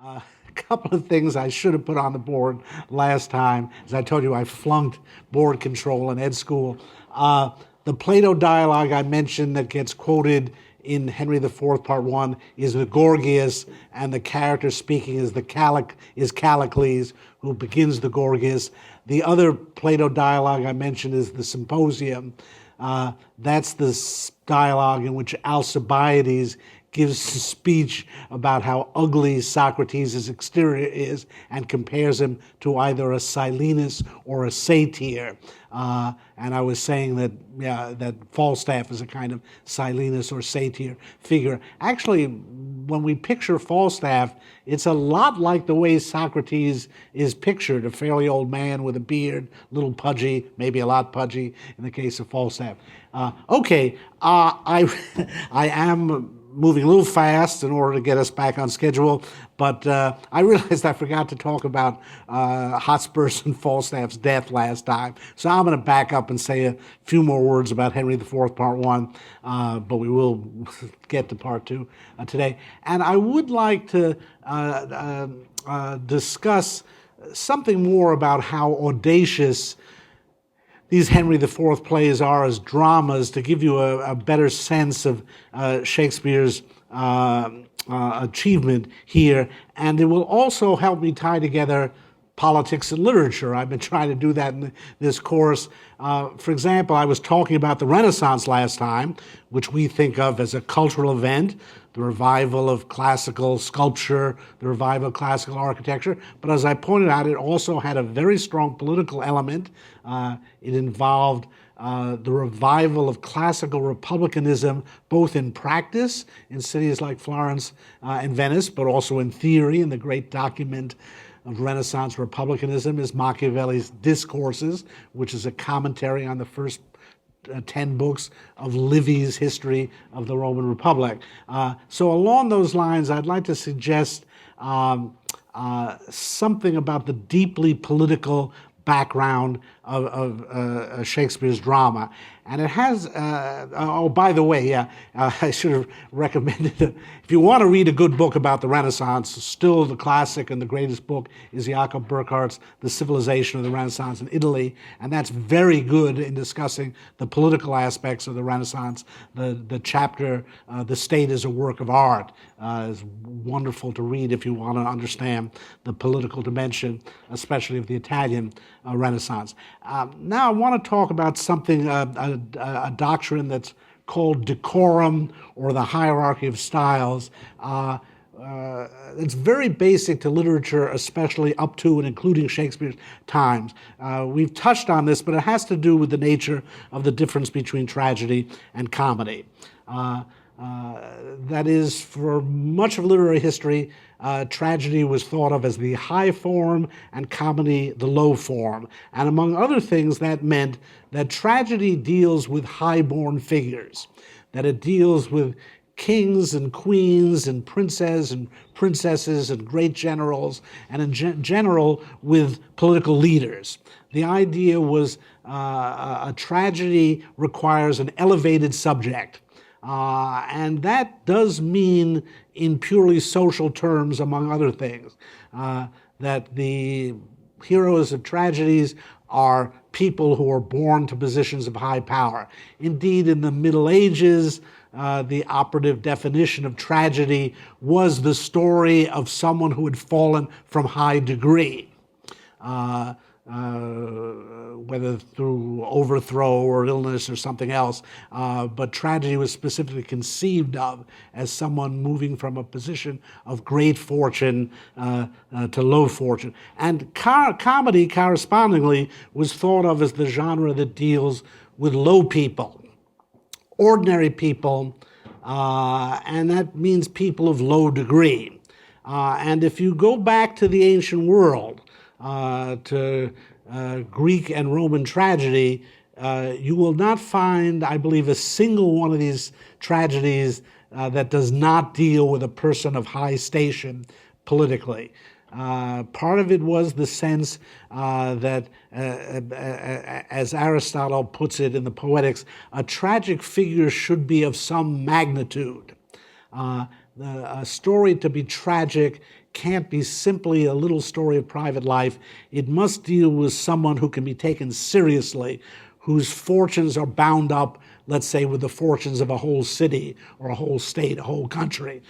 A couple of things I should have put on the board last time. As I told you, I flunked board control in ed school. The Plato dialogue I mentioned that gets quoted in Henry IV, Part 1, is the Gorgias, and the character speaking is Callicles, who begins the Gorgias. The other Plato dialogue I mentioned is the Symposium. That's the dialogue in which Alcibiades gives a speech about how ugly Socrates' exterior is and compares him to either a Silenus or a satyr. And I was saying that Falstaff is a kind of Silenus or satyr figure. Actually, when we picture Falstaff, it's a lot like the way Socrates is pictured, a fairly old man with a beard, a little pudgy, maybe a lot pudgy in the case of Falstaff. I am moving a little fast in order to get us back on schedule, but I realized I forgot to talk about Hotspurs and Falstaffs Death last time, so I'm going to back up and say a few more words about Henry IV, Part 1, but we will get to Part 2 today. And I would like to discuss something more about how audacious these Henry IV plays are as dramas, to give you a better sense of Shakespeare's achievement here. And it will also help me tie together politics and literature. I've been trying to do that in this course. For example, I was talking about the Renaissance last time, which we think of as a cultural event, the revival of classical sculpture, the revival of classical architecture. But as I pointed out, it also had a very strong political element. It involved the revival of classical republicanism, both in practice in cities like Florence and Venice, but also in theory. And the great document of Renaissance republicanism is Machiavelli's Discourses, which is a commentary on the first 10 books of Livy's history of the Roman Republic. So along those lines, I'd like to suggest something about the deeply political background of Shakespeare's drama. And it has, by the way, I should have recommended it. If you want to read a good book about the Renaissance, still the classic and the greatest book is Jacob Burckhardt's The Civilization of the Renaissance in Italy, and that's very good in discussing the political aspects of the Renaissance. The chapter, The State is a Work of Art, is wonderful to read if you want to understand the political dimension, especially of the Italian Renaissance. Now I want to talk about something, a doctrine that's called decorum, or the hierarchy of styles. It's very basic to literature, especially up to and including Shakespeare's times. We've touched on this, but it has to do with the nature of the difference between tragedy and comedy. That is, for much of literary history, tragedy was thought of as the high form and comedy the low form. And among other things, that meant that tragedy deals with high-born figures, that it deals with kings and queens and princes and princesses and great generals, and in general with political leaders. The idea was a tragedy requires an elevated subject. And that does mean, in purely social terms, among other things, that the heroes of tragedies are people who are born to positions of high power. Indeed, in the Middle Ages, the operative definition of tragedy was the story of someone who had fallen from high degree. Whether through overthrow or illness or something else, but tragedy was specifically conceived of as someone moving from a position of great fortune to low fortune. And comedy, correspondingly, was thought of as the genre that deals with low people, ordinary people, and that means people of low degree. And if you go back to the ancient world, to Greek and Roman tragedy, you will not find, I believe, a single one of these tragedies that does not deal with a person of high station politically. Part of it was the sense that, as Aristotle puts it in the Poetics, a tragic figure should be of some magnitude. A story to be tragic can't be simply a little story of private life. It must deal with someone who can be taken seriously, whose fortunes are bound up, let's say, with the fortunes of a whole city or a whole state, a whole country.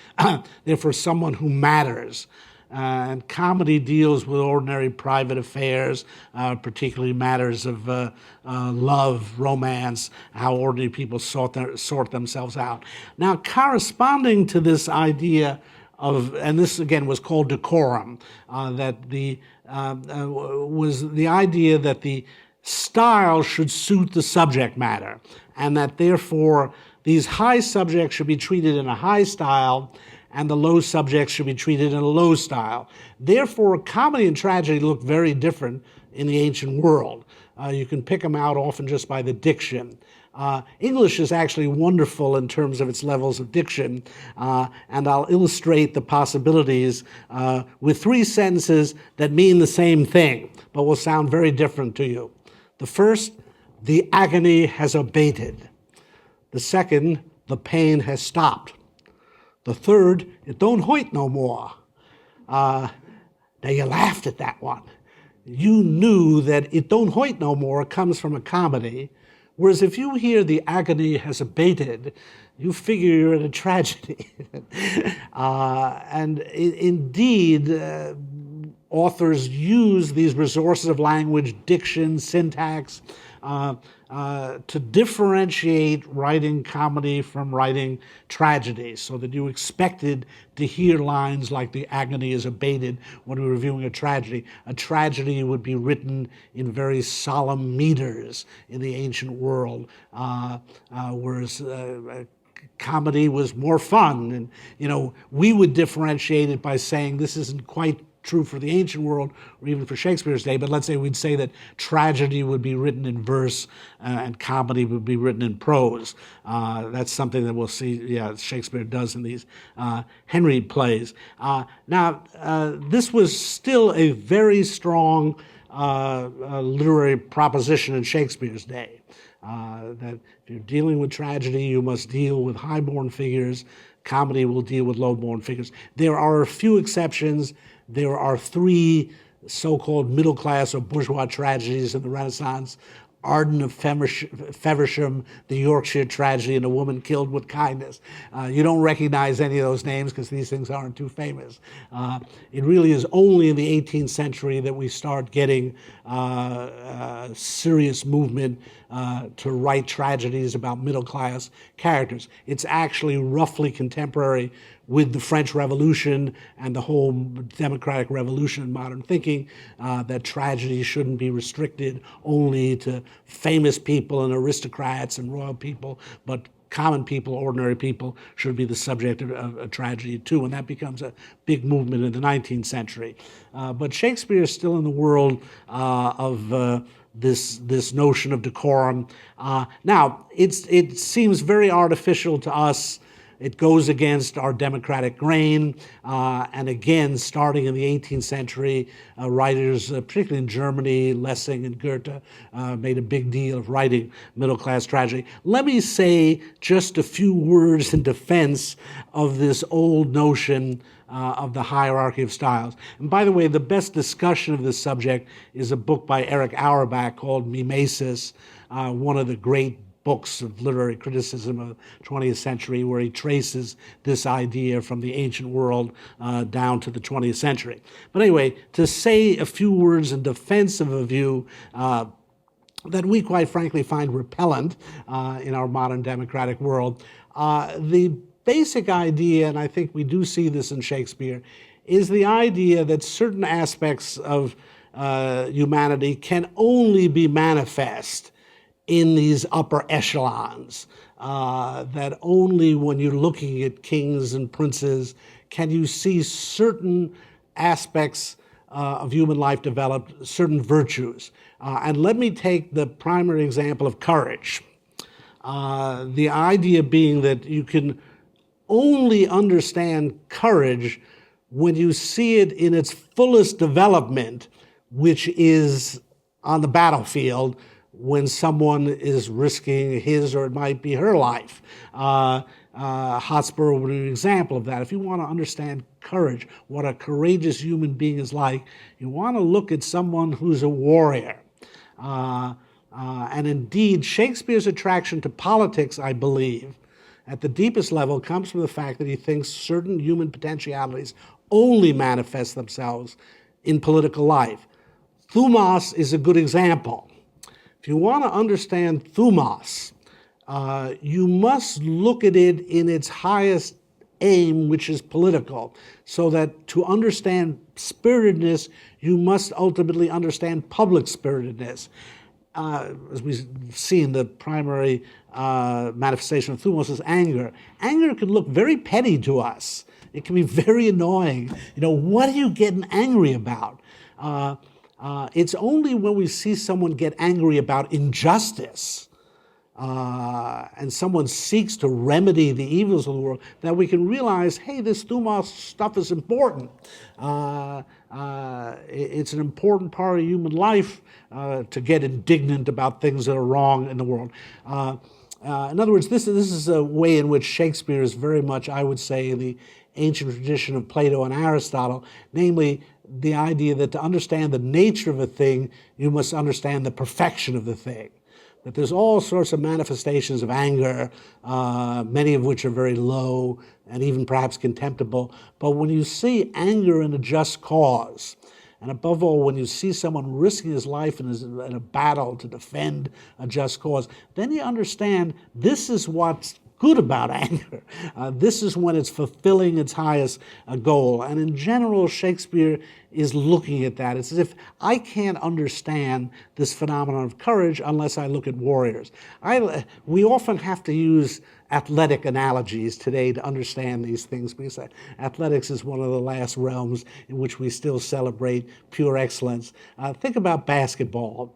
Therefore, someone who matters. And comedy deals with ordinary private affairs, particularly matters of love, romance, how ordinary people sort themselves out. Now, corresponding to this idea of, and this again was called decorum, was the idea that the style should suit the subject matter, and that therefore these high subjects should be treated in a high style, and the low subjects should be treated in a low style. Therefore, comedy and tragedy look very different in the ancient world. You can pick them out often just by the diction. English is actually wonderful in terms of its levels of diction, and I'll illustrate the possibilities with 3 sentences that mean the same thing, but will sound very different to you. The first, the agony has abated. The second, the pain has stopped. The third, it don't hurt no more. Now you laughed at that one. You knew that it don't hurt no more comes from a comedy, whereas if you hear the agony has abated, you figure you're in a tragedy. And indeed, authors use these resources of language, diction, syntax, to differentiate writing comedy from writing tragedy, so that you expected to hear lines like the agony is abated when we're reviewing a tragedy. A tragedy would be written in very solemn meters in the ancient world, whereas comedy was more fun. And, we would differentiate it by saying this isn't quite true for the ancient world or even for Shakespeare's day, but let's say we'd say that tragedy would be written in verse and comedy would be written in prose. That's something that we'll see, Shakespeare does in these Henry plays. Now, this was still a very strong literary proposition in Shakespeare's day. That if you're dealing with tragedy, you must deal with high-born figures. Comedy will deal with low-born figures. There are a few exceptions. There are 3 so-called middle-class or bourgeois tragedies in the Renaissance: Arden of Feversham, the Yorkshire tragedy, and A Woman Killed with Kindness. You don't recognize any of those names because these things aren't too famous. It really is only in the 18th century that we start getting serious movement to write tragedies about middle-class characters. It's actually roughly contemporary with the French Revolution and the whole democratic revolution in modern thinking, that tragedy shouldn't be restricted only to famous people and aristocrats and royal people, but common people, ordinary people, should be the subject of a tragedy too, and that becomes a big movement in the 19th century. But Shakespeare is still in the world of this notion of decorum. Now, it seems very artificial to us. It goes against our democratic grain, and again, starting in the 18th century, writers, particularly in Germany, Lessing and Goethe, made a big deal of writing middle-class tragedy. Let me say just a few words in defense of this old notion of the hierarchy of styles. And by the way, the best discussion of this subject is a book by Eric Auerbach called Mimesis, one of the great books of literary criticism of the 20th century, where he traces this idea from the ancient world down to the 20th century. But anyway, to say a few words in defense of a view that we quite frankly find repellent in our modern democratic world, the basic idea, and I think we do see this in Shakespeare, is the idea that certain aspects of humanity can only be manifest in these upper echelons, that only when you're looking at kings and princes can you see certain aspects of human life developed, certain virtues. And let me take the primary example of courage. The idea being that you can only understand courage when you see it in its fullest development, which is on the battlefield, when someone is risking his or it might be her life. Hotspur would be an example of that. If you want to understand courage, what a courageous human being is like, you want to look at someone who's a warrior. And indeed, Shakespeare's attraction to politics, I believe, at the deepest level comes from the fact that he thinks certain human potentialities only manifest themselves in political life. Thumos is a good example. If you want to understand Thumos, you must look at it in its highest aim, which is political, so that to understand spiritedness, you must ultimately understand public spiritedness. As we've seen, the primary manifestation of Thumos is anger. Anger can look very petty to us. It can be very annoying. What are you getting angry about? It's only when we see someone get angry about injustice and someone seeks to remedy the evils of the world that we can realize, hey, this Thumos stuff is important. It's an important part of human life to get indignant about things that are wrong in the world. In other words, this is a way in which Shakespeare is very much, I would say, in the ancient tradition of Plato and Aristotle, namely the idea that to understand the nature of a thing, you must understand the perfection of the thing. That there's all sorts of manifestations of anger, many of which are very low and even perhaps contemptible. But when you see anger in a just cause, and above all, when you see someone risking his life in a battle to defend a just cause, then you understand this is what's good about anger. This is when it's fulfilling its highest goal. And in general, Shakespeare is looking at that. It's as if I can't understand this phenomenon of courage unless I look at warriors. We often have to use athletic analogies today to understand these things, because athletics is one of the last realms in which we still celebrate pure excellence. Think about basketball.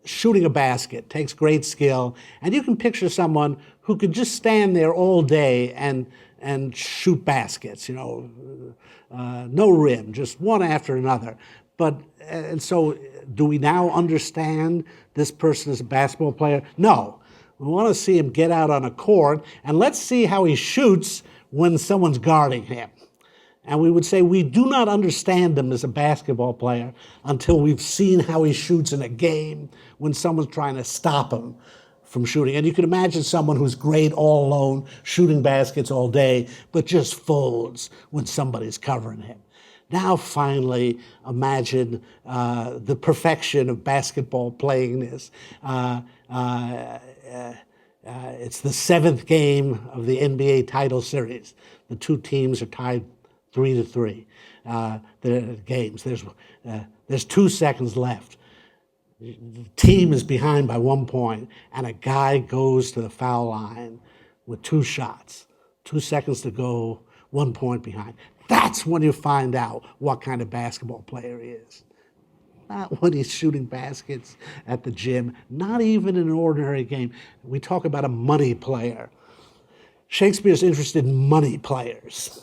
Shooting a basket takes great skill, and you can picture someone who could just stand there all day and shoot baskets, no rim, just one after another. And so do we now understand this person as a basketball player? No. We want to see him get out on a court, and let's see how he shoots when someone's guarding him. And we would say we do not understand him as a basketball player until we've seen how he shoots in a game when someone's trying to stop him from shooting. And you can imagine someone who's great all alone, shooting baskets all day, but just folds when somebody's covering him. Now finally imagine the perfection of basketball playingness. It's the 7th game of the NBA title series. The two teams are tied 3-3. The games. There's 2 seconds left. The team is behind by 1 point, and a guy goes to the foul line with 2 shots. 2 seconds to go, 1 point behind. That's when you find out what kind of basketball player he is. Not when he's shooting baskets at the gym, not even in an ordinary game. We talk about a money player. Shakespeare's interested in money players.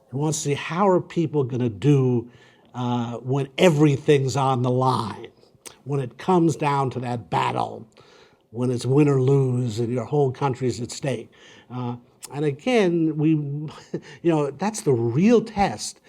He wants to see how are people going to do when everything's on the line, when it comes down to that battle, when it's win or lose and your whole country's at stake. And again, that's the real test.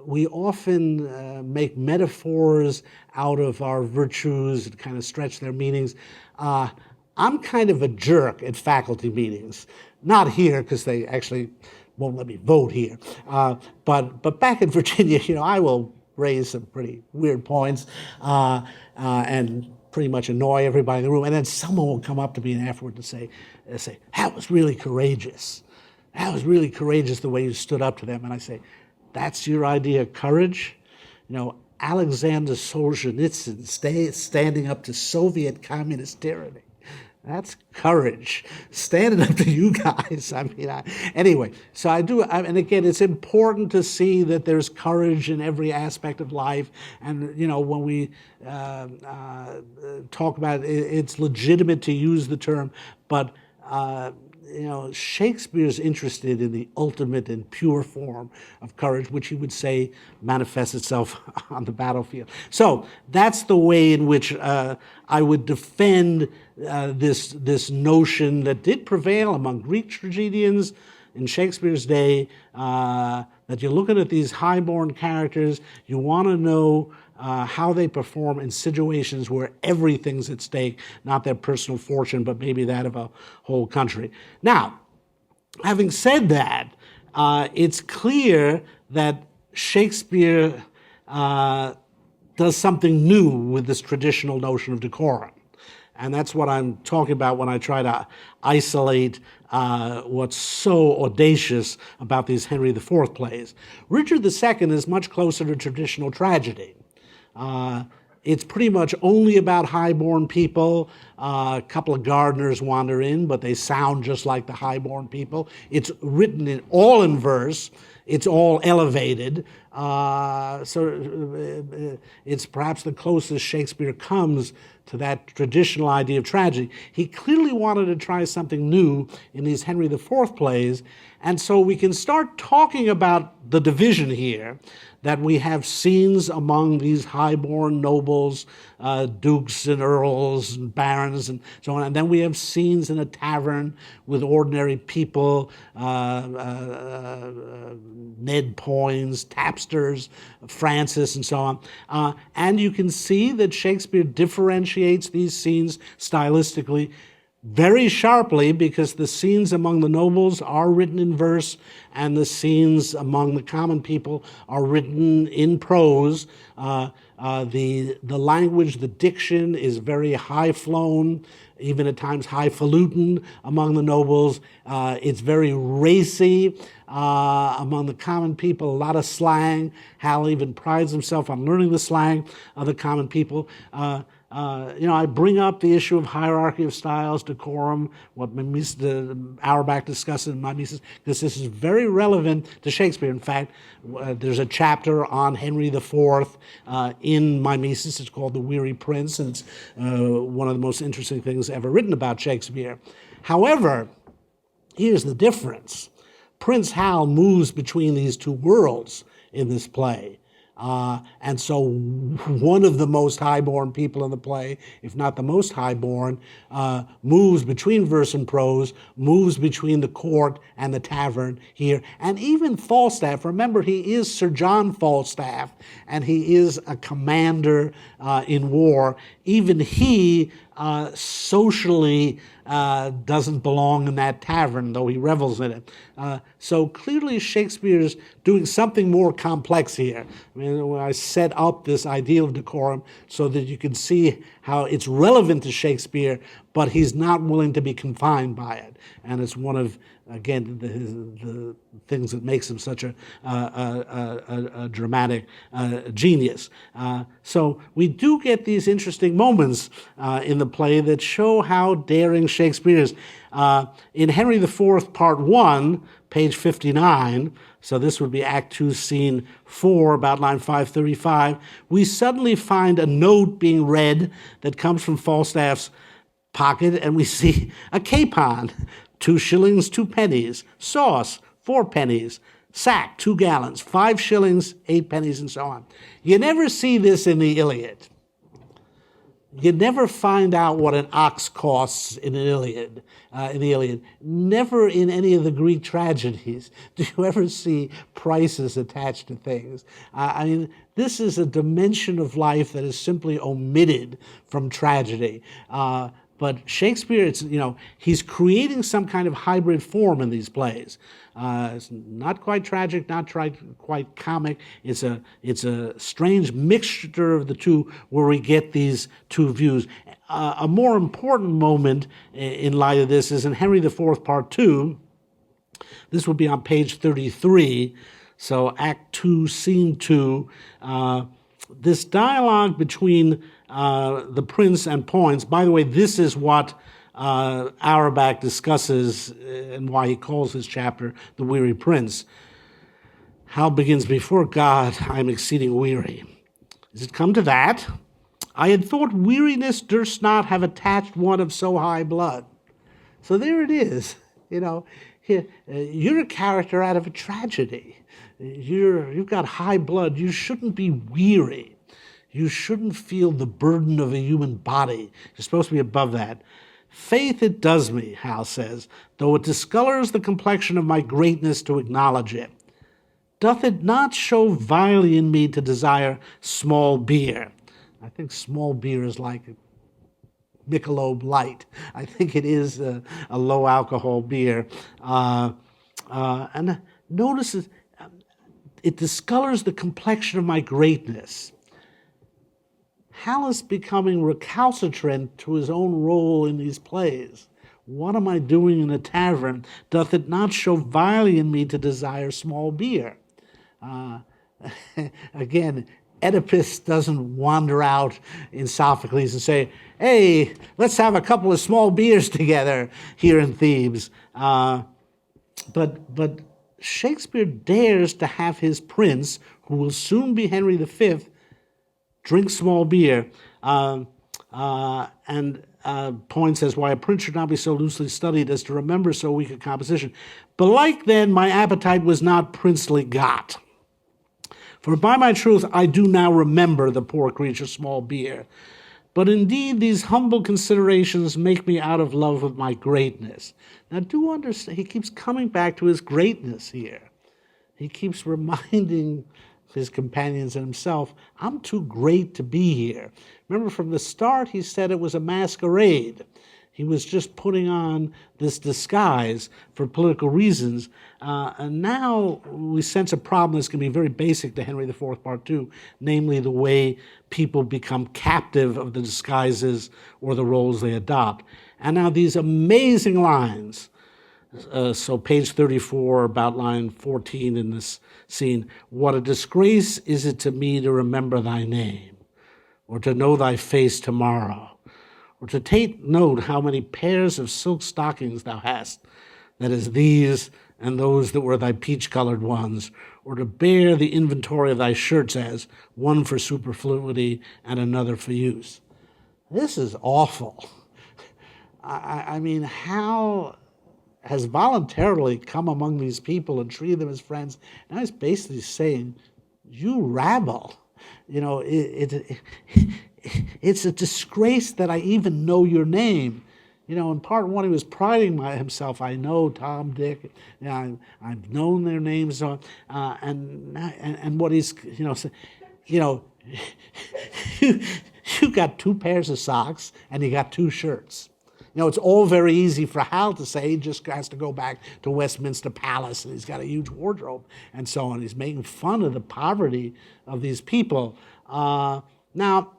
We often make metaphors out of our virtues and kind of stretch their meanings. I'm kind of a jerk at faculty meetings. Not here, because they actually won't let me vote here. But back in Virginia, I will raise some pretty weird points and pretty much annoy everybody in the room. And then someone will come up to me afterward and say, that was really courageous. That was really courageous the way you stood up to them. And I say, that's your idea of courage? Alexander Solzhenitsyn standing up to Soviet communist tyranny. That's courage, standing up to you guys. Anyway, so and again, it's important to see that there's courage in every aspect of life. And, when we talk about it, it's legitimate to use the term, but Shakespeare's interested in the ultimate and pure form of courage, which he would say manifests itself on the battlefield. So that's the way in which I would defend this notion that did prevail among Greek tragedians in Shakespeare's day, that you're looking at these highborn characters, you want to know how they perform in situations where everything's at stake, not their personal fortune, but maybe that of a whole country. Now, having said that, it's clear that Shakespeare does something new with this traditional notion of decorum. And that's what I'm talking about when I try to isolate what's so audacious about these Henry IV plays. Richard II is much closer to traditional tragedy. It's pretty much only about highborn people. A couple of gardeners wander in, but they sound just like the highborn people. It's written all in verse. It's all elevated. So it's perhaps the closest Shakespeare comes to that traditional idea of tragedy. He clearly wanted to try something new in these Henry IV plays. And so we can start talking about the division here, that we have scenes among these highborn nobles, dukes and earls and barons and so on. And then we have scenes in a tavern with ordinary people, Ned Poins, tapsters, Francis, and so on. And you can see that Shakespeare differentiates these scenes stylistically very sharply, because the scenes among the nobles are written in verse and the scenes among the common people are written in prose. The language, the diction is very high-flown, even at times highfalutin among the nobles. It's very racy among the common people, a lot of slang. Hal even prides himself on learning the slang of the common people. I bring up the issue of hierarchy of styles, decorum, what Auerbach discusses in Mimesis, because this is very relevant to Shakespeare. In fact, there's a chapter on Henry IV in Mimesis. It's called The Weary Prince, and it's one of the most interesting things ever written about Shakespeare. However, here's the difference. Prince Hal moves between these two worlds in this play. And so one of the most highborn people in the play, if not the most highborn, moves between verse and prose, moves between the court and the tavern here. And even Falstaff, remember, he is Sir John Falstaff, and he is a commander in war. Even he socially doesn't belong in that tavern, though he revels in it. So clearly Shakespeare's doing something more complex here. I mean, when I set up this ideal of decorum so that you can see how it's relevant to Shakespeare, but he's not willing to be confined by it. And it's one of, again, the things that makes him such a dramatic genius. So we do get these interesting moments in the play that show how daring Shakespeare is. In Henry IV, Part 1, page 59, so this would be Act 2, Scene 4, about line 535, we suddenly find a note being read that comes from Falstaff's pocket, and we see a capon, 2 shillings, 2 pennies, sauce, 4 pennies, sack, 2 gallons, 5 shillings, 8 pennies, and so on. You never see this in the Iliad. You never find out what an ox costs in the Iliad. Never in any of the Greek tragedies do you ever see prices attached to things. This is a dimension of life that is simply omitted from tragedy. But Shakespeare, he's creating some kind of hybrid form in these plays. It's not quite tragic, not quite comic. It's a strange mixture of the two where we get these two views. A more important moment in light of this is in Henry IV, Part 2. This would be on page 33. So Act 2, Scene 2. This dialogue between the prince and Poins. By the way, this is what Auerbach discusses and why he calls this chapter The Weary Prince. Hal begins, "Before God, I am exceeding weary. Is it come to that? I had thought weariness durst not have attached one of so high blood." So there it is. You know, you're a character out of a tragedy. You've got high blood. You shouldn't be weary. You shouldn't feel the burden of a human body. You're supposed to be above that. Faith it does me, Hal says, though it discolors the complexion of my greatness to acknowledge it. Doth it not show vilely in me to desire small beer? I think small beer is like Michelob Light. I think it is a low alcohol beer. And notice it discolors the complexion of my greatness. Hal is becoming recalcitrant to his own role in these plays. What am I doing in a tavern? Doth it not show vilely in me to desire small beer? Again, Oedipus doesn't wander out in Sophocles and say, hey, let's have a couple of small beers together here in Thebes. But Shakespeare dares to have his prince, who will soon be Henry V, drink small beer, and points as why a prince should not be so loosely studied as to remember so weak a composition. Belike then my appetite was not princely got. For by my truth I do now remember the poor creature small beer. But indeed these humble considerations make me out of love with my greatness. Now do understand, he keeps coming back to his greatness here. He keeps reminding his companions and himself, I'm too great to be here. Remember from the start he said it was a masquerade. He was just putting on this disguise for political reasons. And now we sense a problem that's going to be very basic to Henry IV, Part 2, namely the way people become captive of the disguises or the roles they adopt. And now these amazing lines, so page 34, about line 14 in this scene, what a disgrace is it to me to remember thy name, or to know thy face tomorrow, or to take note how many pairs of silk stockings thou hast, that is, these and those that were thy peach-colored ones, or to bear the inventory of thy shirts as one for superfluity and another for use. This is awful. I mean, Hal has voluntarily come among these people and treated them as friends. Now he's basically saying, you rabble. You know, it's a disgrace that I even know your name. You know, in part one, he was priding himself. I know Tom, Dick. You know, I've known their names. And what he's, you got two pairs of socks and you got two shirts. You know, it's all very easy for Hal to say. He just has to go back to Westminster Palace and he's got a huge wardrobe and so on. He's making fun of the poverty of these people. Now,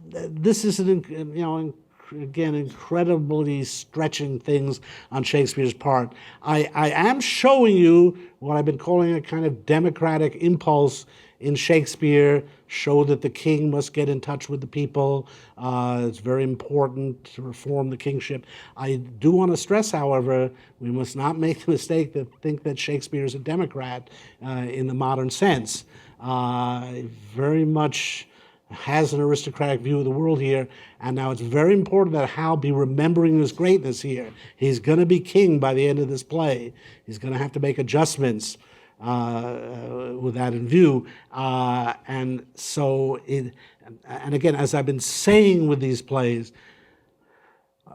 this is again, incredibly stretching things on Shakespeare's part. I am showing you what I've been calling a kind of democratic impulse in Shakespeare, show that the king must get in touch with the people. It's very important to reform the kingship. I do want to stress, however, we must not make the mistake to think that Shakespeare is a democrat in the modern sense. Very much has an aristocratic view of the world here, and now it's very important that Hal be remembering his greatness here. He's going to be king by the end of this play. He's going to have to make adjustments with that in view. And again, as I've been saying with these plays,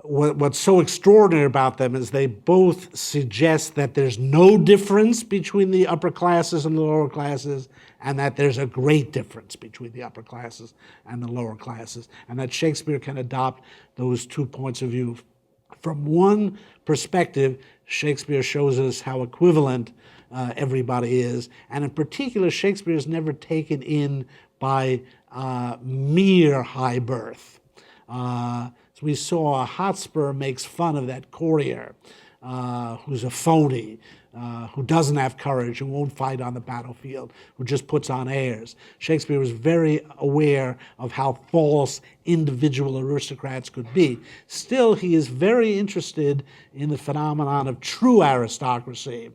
what's so extraordinary about them is they both suggest that there's no difference between the upper classes and the lower classes, and that there's a great difference between the upper classes and the lower classes, and that Shakespeare can adopt those 2 points of view. From one perspective, Shakespeare shows us how equivalent everybody is, and in particular, Shakespeare is never taken in by mere high birth. So we saw Hotspur makes fun of that courtier who's a phony, who doesn't have courage, who won't fight on the battlefield, who just puts on airs. Shakespeare was very aware of how false individual aristocrats could be. Still, he is very interested in the phenomenon of true aristocracy.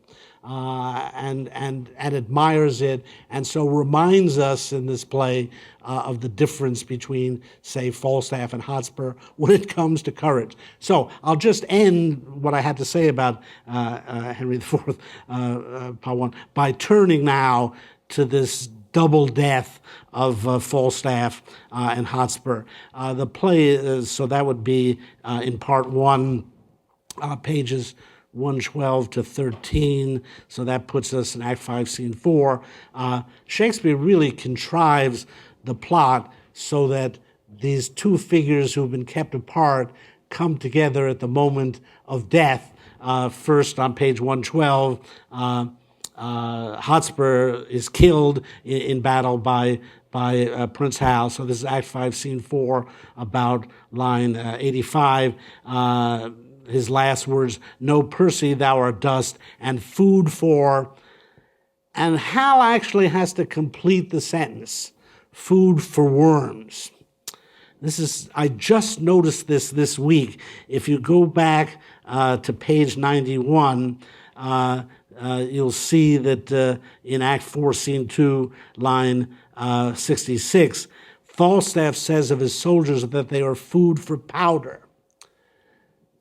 and admires it, and so reminds us in this play of the difference between, say, Falstaff and Hotspur when it comes to courage. So I'll just end what I had to say about Henry IV, Part 1, by turning now to this double death of Falstaff and Hotspur. The play is, so that would be in Part 1, pages 112 to 13, so that puts us in Act 5, Scene 4. Shakespeare really contrives the plot so that these two figures who've been kept apart come together at the moment of death. First, on page 112, Hotspur is killed in battle by Prince Hal. So this is Act 5, Scene 4, about line 85. His last words, "No, Percy, thou art dust, and food for..." And Hal actually has to complete the sentence, "food for worms." I just noticed this week. If you go back to page 91, you'll see that in Act 4, Scene 2, line 66, Falstaff says of his soldiers that they are food for powder.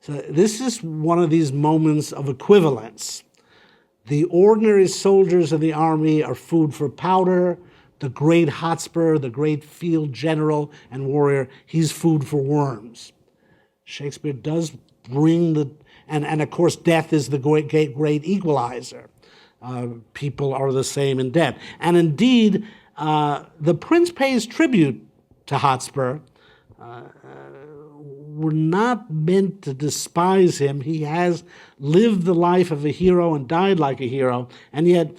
So this is one of these moments of equivalence. The ordinary soldiers of the army are food for powder. The great Hotspur, the great field general and warrior, he's food for worms. Shakespeare does bring and of course death is the great equalizer. People are the same in death. And indeed, the prince pays tribute to Hotspur. We're not meant to despise him. He has lived the life of a hero and died like a hero. And yet,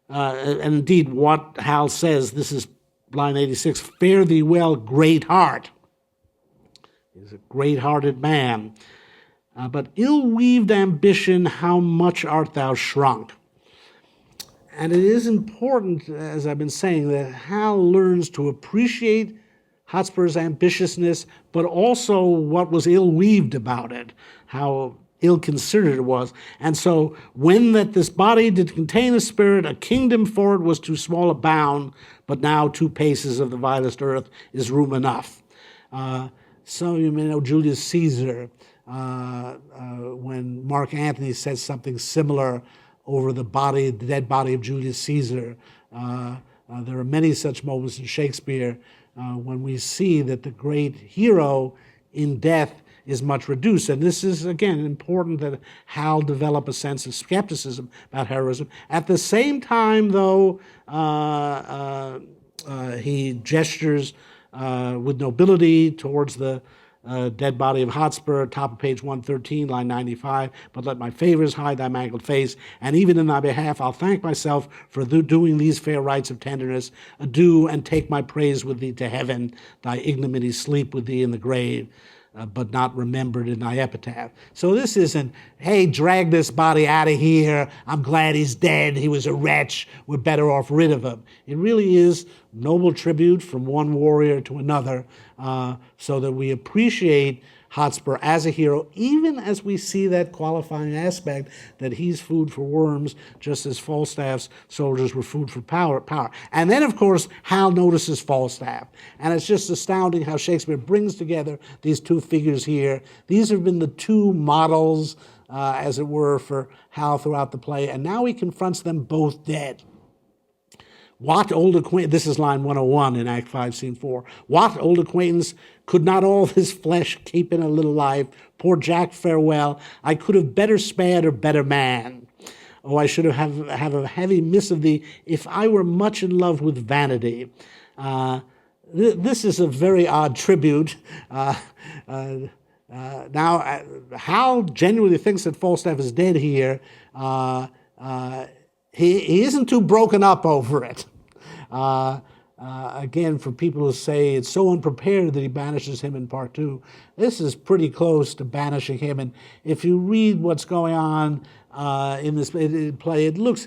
and indeed, what Hal says, this is line 86, "Fare thee well, great heart." He's a great-hearted man. But ill-weaved ambition, how much art thou shrunk? And it is important, as I've been saying, that Hal learns to appreciate Hotspur's ambitiousness, but also what was ill-weaved about it, how ill-considered it was. And so, when that this body did contain a spirit, a kingdom for it was too small a bound, but now 2 paces of the vilest earth is room enough. Some of you may know Julius Caesar, when Mark Antony says something similar over the dead body of Julius Caesar. There are many such moments in Shakespeare when we see that the great hero in death is much reduced. And this is, again, important that Hal develop a sense of skepticism about heroism. At the same time, though, he gestures with nobility towards the dead body of Hotspur, top of page 113, line 95, "But let my favors hide thy mangled face, and even in thy behalf I'll thank myself for doing these fair rites of tenderness. Adieu, and take my praise with thee to heaven, thy ignominy sleep with thee in the grave, but not remembered in thy epitaph." So this isn't, hey, drag this body out of here, I'm glad he's dead, he was a wretch, we're better off rid of him. It really is noble tribute from one warrior to another, so that we appreciate Hotspur as a hero, even as we see that qualifying aspect that he's food for worms, just as Falstaff's soldiers were food for power. And then, of course, Hal notices Falstaff. And it's just astounding how Shakespeare brings together these two figures here. These have been the two models, as it were, for Hal throughout the play. And now he confronts them both dead. "What old acquaintance," this is line 101 in Act 5, Scene 4, "what old acquaintance could not all this flesh keep in a little life? Poor Jack, farewell. I could have better spared a better man. Oh, I should have a heavy miss of thee if I were much in love with vanity." This is a very odd tribute. Now, Hal genuinely thinks that Falstaff is dead here. He isn't too broken up over it. Again, for people who say it's so unprepared that he banishes him in Part 2, this is pretty close to banishing him. And if you read what's going on in this play, it looks,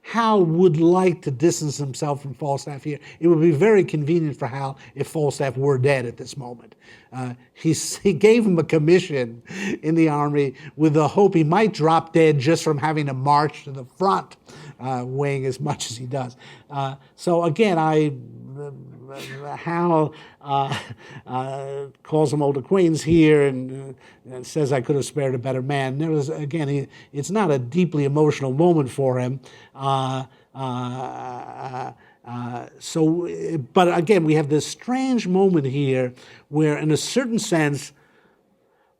Hal would like to distance himself from Falstaff here. It would be very convenient for Hal if Falstaff were dead at this moment. He gave him a commission in the army with the hope he might drop dead just from having to march to the front, weighing as much as he does. So again, Hal calls him old acquaintance here and says, I could have spared a better man. There was, again, it's not a deeply emotional moment for him. But again, we have this strange moment here where, in a certain sense,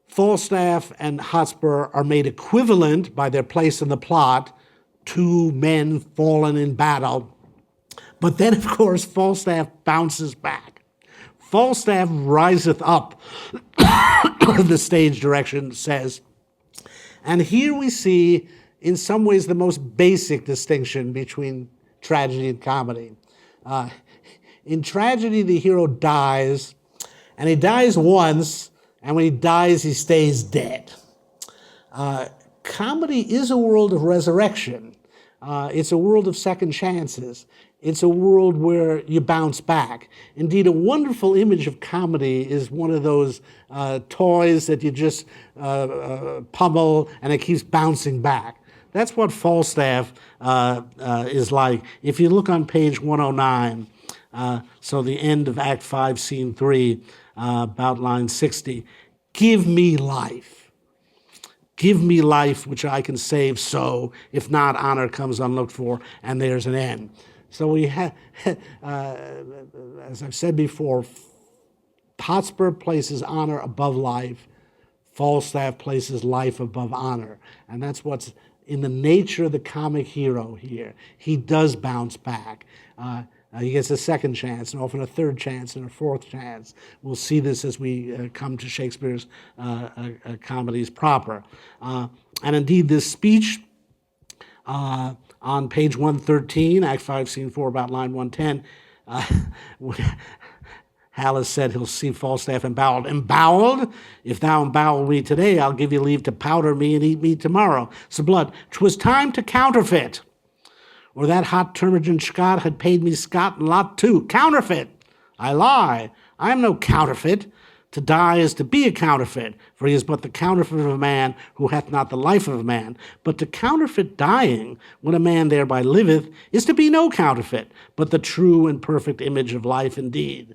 Falstaff and Hotspur are made equivalent by their place in the plot, two men fallen in battle. But then, of course, Falstaff bounces back. Falstaff riseth up, the stage direction says. And here we see, in some ways, the most basic distinction between tragedy and comedy. In tragedy, the hero dies, and he dies once, and when he dies, he stays dead. Comedy is a world of resurrection. It's a world of second chances. It's a world where you bounce back. Indeed, a wonderful image of comedy is one of those toys that you just pummel and it keeps bouncing back. That's what Falstaff is like. If you look on page 109, so the end of Act 5, Scene 3, about line 60, give me life. Give me life which I can save, so, if not, honor comes unlooked for, and there's an end. So we have, as I've said before, Hotspur places honor above life. Falstaff places life above honor. And that's what's in the nature of the comic hero here. He does bounce back. He gets a second chance, and often a third chance, and a fourth chance. We'll see this as we come to Shakespeare's comedies proper. And indeed, this speech on page 113, Act 5, Scene 4, about line 110, Hal has said he'll see Falstaff emboweled. Emboweled? If thou embowel me today, I'll give you leave to powder me and eat me tomorrow. So blood, 'twas time to counterfeit. Or that hot termagant Scot had paid me Scot and lot too. Counterfeit! I lie. I am no counterfeit. To die is to be a counterfeit, for he is but the counterfeit of a man who hath not the life of a man. But to counterfeit dying, when a man thereby liveth, is to be no counterfeit, but the true and perfect image of life indeed.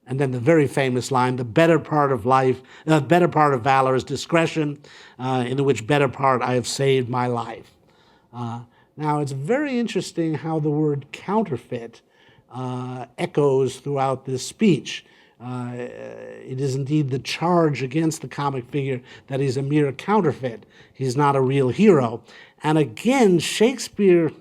And then the very famous line, the better part of life, better part of valor is discretion, in the which better part I have saved my life. Now, it's very interesting how the word counterfeit echoes throughout this speech. It is indeed the charge against the comic figure that he's a mere counterfeit. He's not a real hero. And again, Shakespeare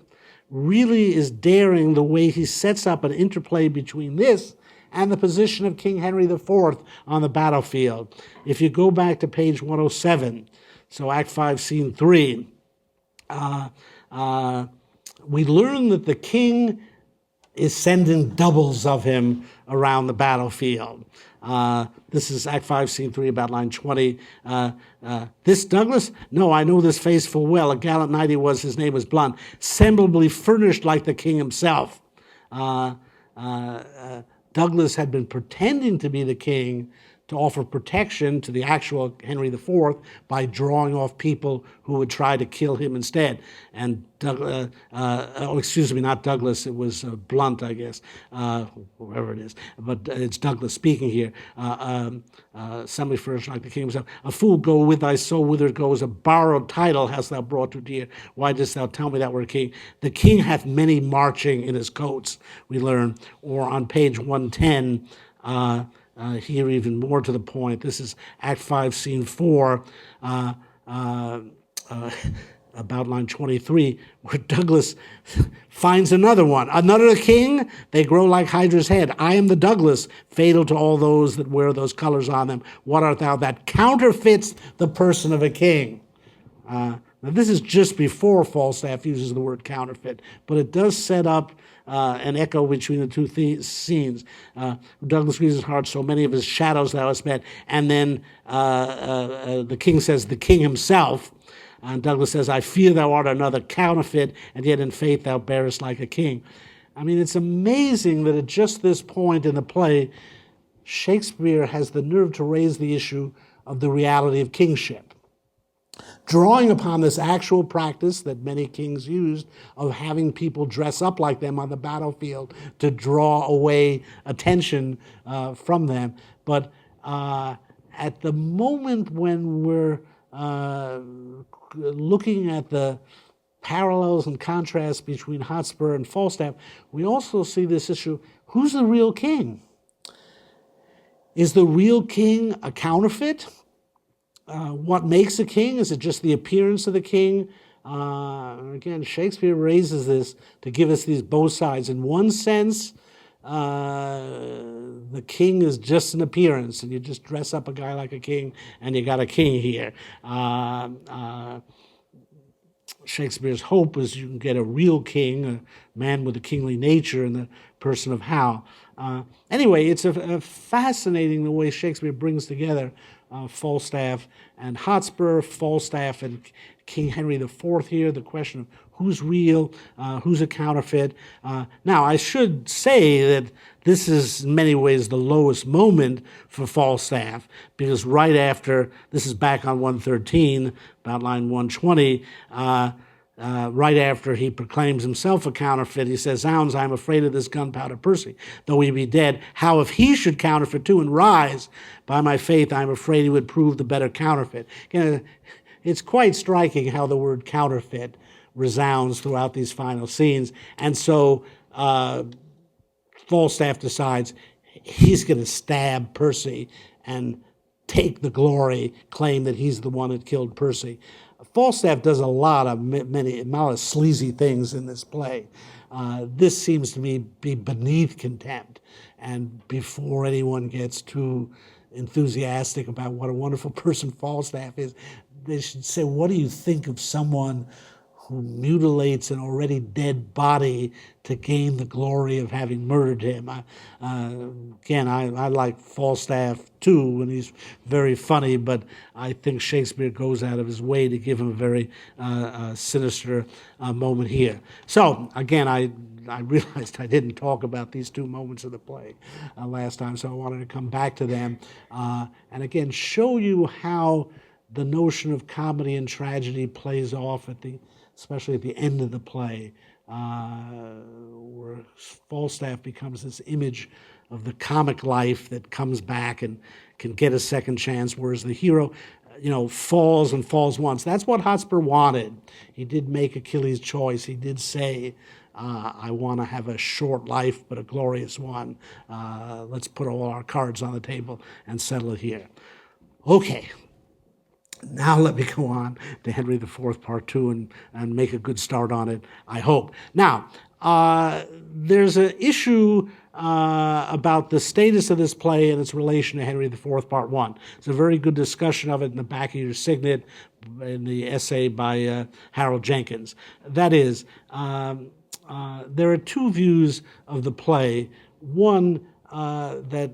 really is daring the way he sets up an interplay between this and the position of King Henry IV on the battlefield. If you go back to page 107, so Act 5, Scene 3, we learn that the king is sending doubles of him around the battlefield. This is Act 5, Scene 3, about line 20. This Douglas? No, I know this face full well. A gallant knight he was, his name was Blunt. Semblably furnished like the king himself. Douglas had been pretending to be the king to offer protection to the actual Henry IV by drawing off people who would try to kill him instead. And, excuse me, not Douglas, it was Blunt, I guess, whoever it is. But it's Douglas speaking here. Somebody first like the king himself. A fool go with thy soul whither it goes. A borrowed title hast thou brought to dear. Why didst thou tell me that we're king? The king hath many marching in his coats, we learn. Or on page 110, here even more to the point, this is Act 5, Scene 4, about line 23, where Douglas finds another one. Another king, they grow like Hydra's head. I am the Douglas, fatal to all those that wear those colors on them. What art thou that counterfeits the person of a king? Now this is just before Falstaff uses the word counterfeit, but it does set up an echo between the two scenes. Douglas grieves his heart, so many of his shadows thou hast met. And then the king says, the king himself. And Douglas says, I fear thou art another counterfeit, and yet in faith thou bearest like a king. I mean, it's amazing that at just this point in the play, Shakespeare has the nerve to raise the issue of the reality of kingship, drawing upon this actual practice that many kings used of having people dress up like them on the battlefield to draw away attention from them. But at the moment when we're looking at the parallels and contrasts between Hotspur and Falstaff, we also see this issue, who's the real king? Is the real king a counterfeit? What makes a king? Is it just the appearance of the king? Again, Shakespeare raises this to give us these both sides. In one sense, the king is just an appearance, and you just dress up a guy like a king, and you got a king here. Shakespeare's hope is you can get a real king, a man with a kingly nature in the person of Hal. Anyway, it's a fascinating the way Shakespeare brings together Falstaff and Hotspur, Falstaff and King Henry IV here, the question of who's real, who's a counterfeit. Now, I should say that this is in many ways the lowest moment for Falstaff, because right after, this is back on 113, about line 120, right after he proclaims himself a counterfeit, he says, "Zounds, I am afraid of this gunpowder Percy. Though he be dead, how if he should counterfeit too and rise? By my faith, I am afraid he would prove the better counterfeit." Again, it's quite striking how the word counterfeit resounds throughout these final scenes. And so Falstaff decides he's going to stab Percy and take the glory, claim that he's the one that killed Percy. Falstaff does a lot of sleazy things in this play. This seems to me be beneath contempt. And before anyone gets too enthusiastic about what a wonderful person Falstaff is, they should say, what do you think of someone who mutilates an already dead body to gain the glory of having murdered him? I like Falstaff too, when he's very funny, but I think Shakespeare goes out of his way to give him a very sinister moment here. So again, I realized I didn't talk about these two moments of the play last time, so I wanted to come back to them and again show you how the notion of comedy and tragedy plays off especially at the end of the play, where Falstaff becomes this image of the comic life that comes back and can get a second chance, whereas the hero, falls and falls once. That's what Hotspur wanted. He did make Achilles' choice. He did say, I want to have a short life, but a glorious one. Let's put all our cards on the table and settle it here. Okay. Now let me go on to Henry IV, Part 2, and make a good start on it, I hope. Now, there's an issue about the status of this play and its relation to Henry IV, Part 1. It's a very good discussion of it in the back of your signet in the essay by Harold Jenkins. That is, there are two views of the play. One, that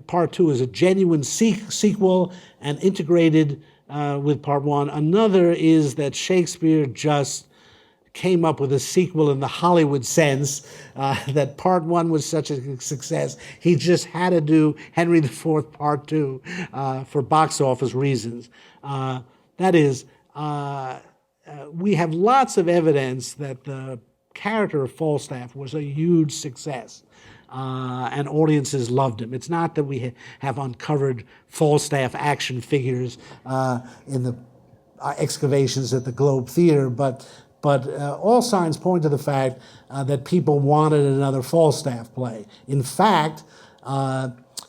Part 2 is a genuine sequel and integrated with Part 1. Another is that Shakespeare just came up with a sequel in the Hollywood sense, that Part 1 was such a success, he just had to do Henry IV Part 2 for box office reasons. That is, we have lots of evidence that the character of Falstaff was a huge success. And audiences loved him. It's not that we have uncovered Falstaff action figures in the excavations at the Globe Theater, but all signs point to the fact that people wanted another Falstaff play. In fact,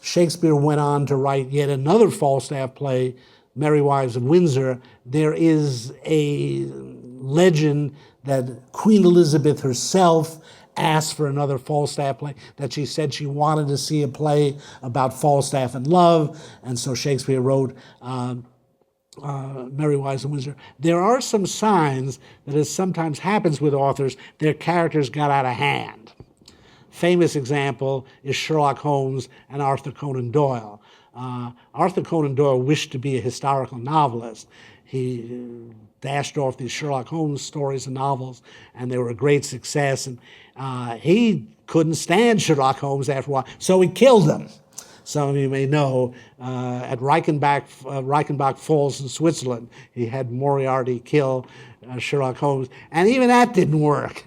Shakespeare went on to write yet another Falstaff play, Merry Wives of Windsor. There is a legend that Queen Elizabeth herself asked for another Falstaff play, that she said she wanted to see a play about Falstaff and love, and so Shakespeare wrote Merry Wives of Windsor. There are some signs that, as sometimes happens with authors, their characters got out of hand. Famous example is Sherlock Holmes and Arthur Conan Doyle. Arthur Conan Doyle wished to be a historical novelist. He dashed off these Sherlock Holmes stories and novels, and they were a great success. And he couldn't stand Sherlock Holmes after a while, so he killed him. Some of you may know, at Reichenbach Falls in Switzerland, he had Moriarty kill Sherlock Holmes, and even that didn't work.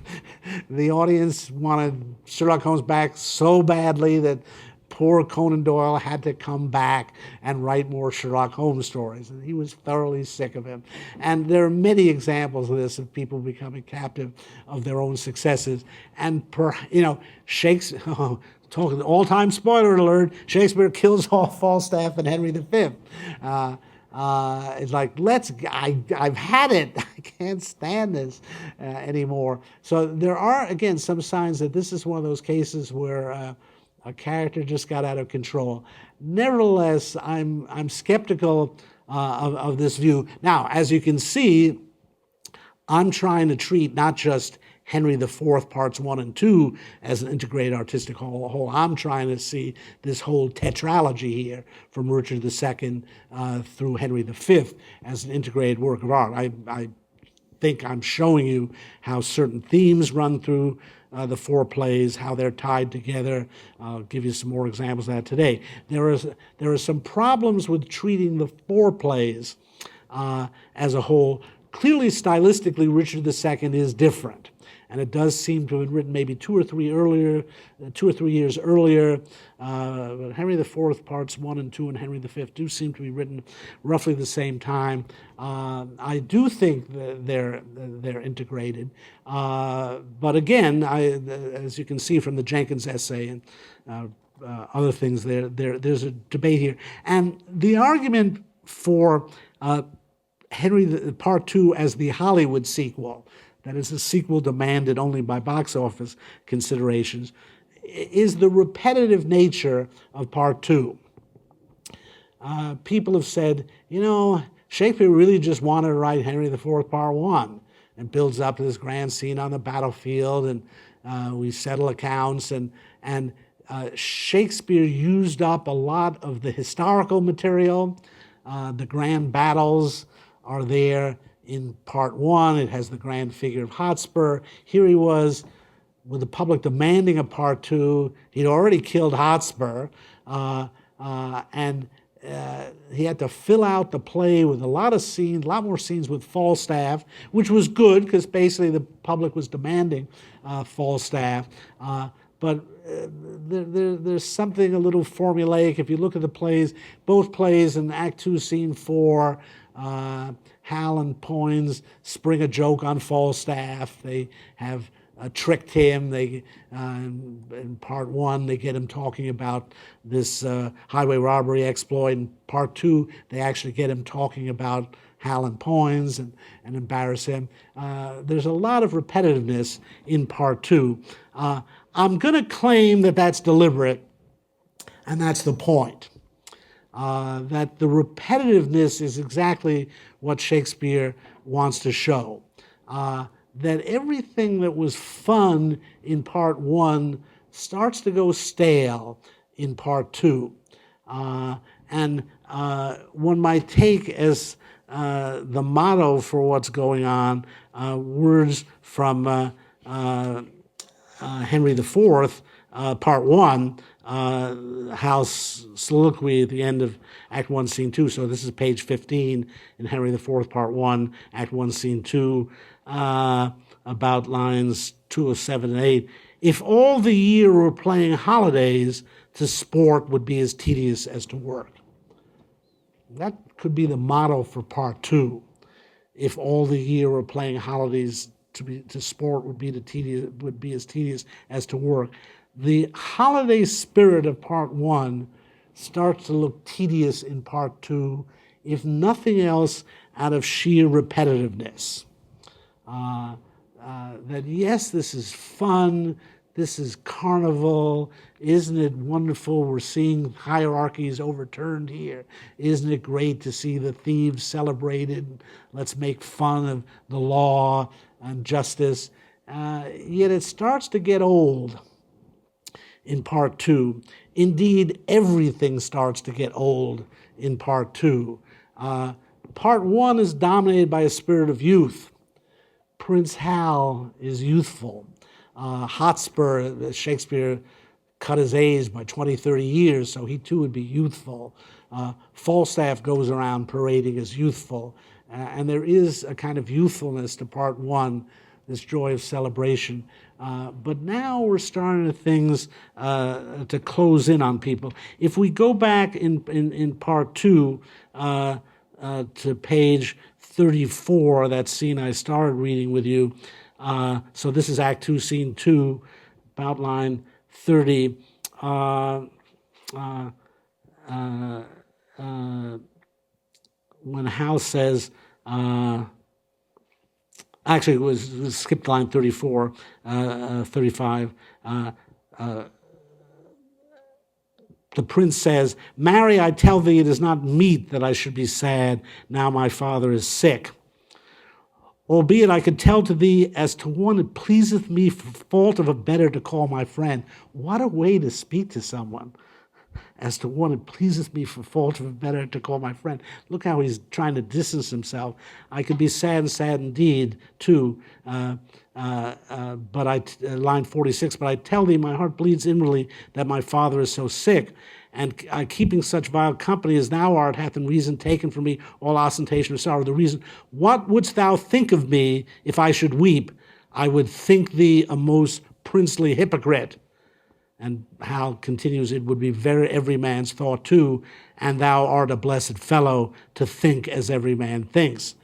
The audience wanted Sherlock Holmes back so badly that poor Conan Doyle had to come back and write more Sherlock Holmes stories, and he was thoroughly sick of him. And there are many examples of this, of people becoming captive of their own successes. And Shakespeare, talking all-time spoiler alert, Shakespeare kills off Falstaff and Henry V. It's like, I've had it. I can't stand this anymore. So there are, again, some signs that this is one of those cases where a character just got out of control. Nevertheless, I'm skeptical of this view. Now, as you can see, I'm trying to treat not just Henry IV parts 1 and 2 as an integrated artistic whole. I'm trying to see this whole tetralogy here from Richard II through Henry V as an integrated work of art. I think I'm showing you how certain themes run through the 4 plays, how they're tied together. I'll give you some more examples of that today. There are some problems with treating the 4 plays as a whole. Clearly, stylistically, Richard II is different. And it does seem to have been written maybe 2 or 3 years earlier. But Henry IV parts 1 and 2 and Henry V do seem to be written roughly the same time. I do think that they're integrated. But again, as you can see from the Jenkins essay and other things, there's a debate here. And the argument for Henry Part 2 as the Hollywood sequel, that is a sequel demanded only by box office considerations, is the repetitive nature of Part 2. People have said, Shakespeare really just wanted to write Henry IV Part 1 and builds up this grand scene on the battlefield, and we settle accounts, and Shakespeare used up a lot of the historical material. The grand battles are there in Part 1. It has the grand figure of Hotspur. Here he was with the public demanding a Part 2. He'd already killed Hotspur, and he had to fill out the play with a lot more scenes with Falstaff, which was good because basically the public was demanding Falstaff. But there's something a little formulaic. If you look at the plays, both plays in Act 2, Scene 4, Hal and Poins spring a joke on Falstaff. They have tricked him. In Part 1, they get him talking about this highway robbery exploit. In Part 2, they actually get him talking about Hal and Poins and embarrass him. There's a lot of repetitiveness in Part 2. I'm going to claim that that's deliberate, and that's the point. That the repetitiveness is exactly what Shakespeare wants to show. That everything that was fun in Part 1 starts to go stale in Part 2. And one might take as the motto for what's going on words from Henry IV, Part 1, Hal's soliloquy at the end of Act 1, Scene 2. So this is page 15 in Henry IV, Part 1, Act 1, Scene 2, about lines 207 and 8. If all the year were playing holidays, to sport would be as tedious as to work. That could be the motto for Part 2. If all the year were playing holidays, to sport would be as tedious as to work. The holiday spirit of Part 1 starts to look tedious in Part 2, if nothing else out of sheer repetitiveness. That yes, this is fun, this is carnival, isn't it wonderful we're seeing hierarchies overturned here? Isn't it great to see the thieves celebrated? Let's make fun of the law and justice. Yet it starts to get old in part two. Indeed, everything starts to get old in part two. Part one is dominated by a spirit of youth. Prince Hal is youthful. Hotspur, Shakespeare cut his age by 20, 30 years, so he too would be youthful. Falstaff goes around parading as youthful. And there is a kind of youthfulness to part one, this joy of celebration. But now we're starting to things to close in on people. If we go back in part two to page 34, that scene I started reading with you, so this is Act 2, Scene 2, about line 30. When Hal says, actually it was skipped line 34, 35, the prince says, "Marry, I tell thee, it is not meet that I should be sad, now my father is sick. Albeit I could tell to thee, as to one it pleaseth me for fault of a better to call my friend." What a way to speak to someone. As to one it pleaseth me for fault of a better to call my friend. Look how he's trying to distance himself. I could be sad indeed, too. Line 46, but I tell thee, my heart bleeds inwardly that my father is so sick. And keeping such vile company as thou art hath in reason taken from me all ostentation of sorrow. The reason, what wouldst thou think of me if I should weep? I would think thee a most princely hypocrite. And Hal continues, it would be every man's thought too, and thou art a blessed fellow to think as every man thinks.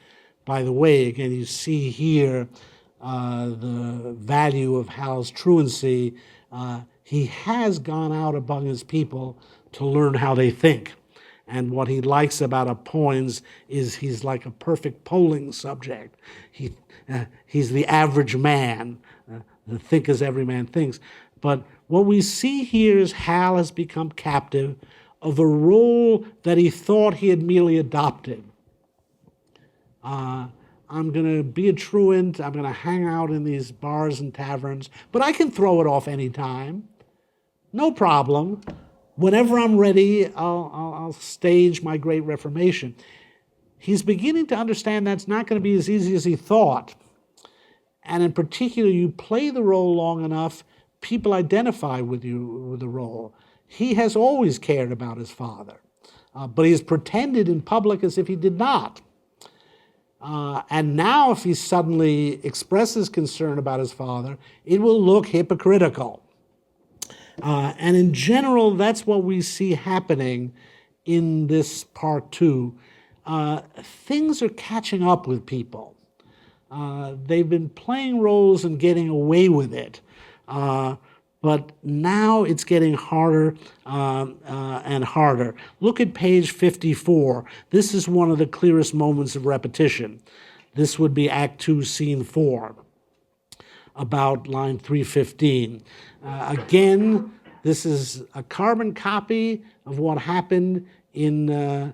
By the way, again, you see here the value of Hal's truancy. He has gone out among his people to learn how they think. And what he likes about a Poins is he's like a perfect polling subject. He's the average man, to think as every man thinks. But what we see here is Hal has become captive of a role that he thought he had merely adopted. I'm going to be a truant. I'm going to hang out in these bars and taverns, but I can throw it off any time. No problem. Whenever I'm ready, I'll stage my great reformation. He's beginning to understand that's not going to be as easy as he thought. And in particular, you play the role long enough, people identify with you with the role. He has always cared about his father, but he has pretended in public as if he did not. And now if he suddenly expresses concern about his father, it will look hypocritical. And in general, that's what we see happening in this part two. Things are catching up with people. They've been playing roles and getting away with it. But now it's getting harder and harder. Look at page 54. This is one of the clearest moments of repetition. This would be Act 2, Scene 4, about line 315. Again, this is a carbon copy of what happened in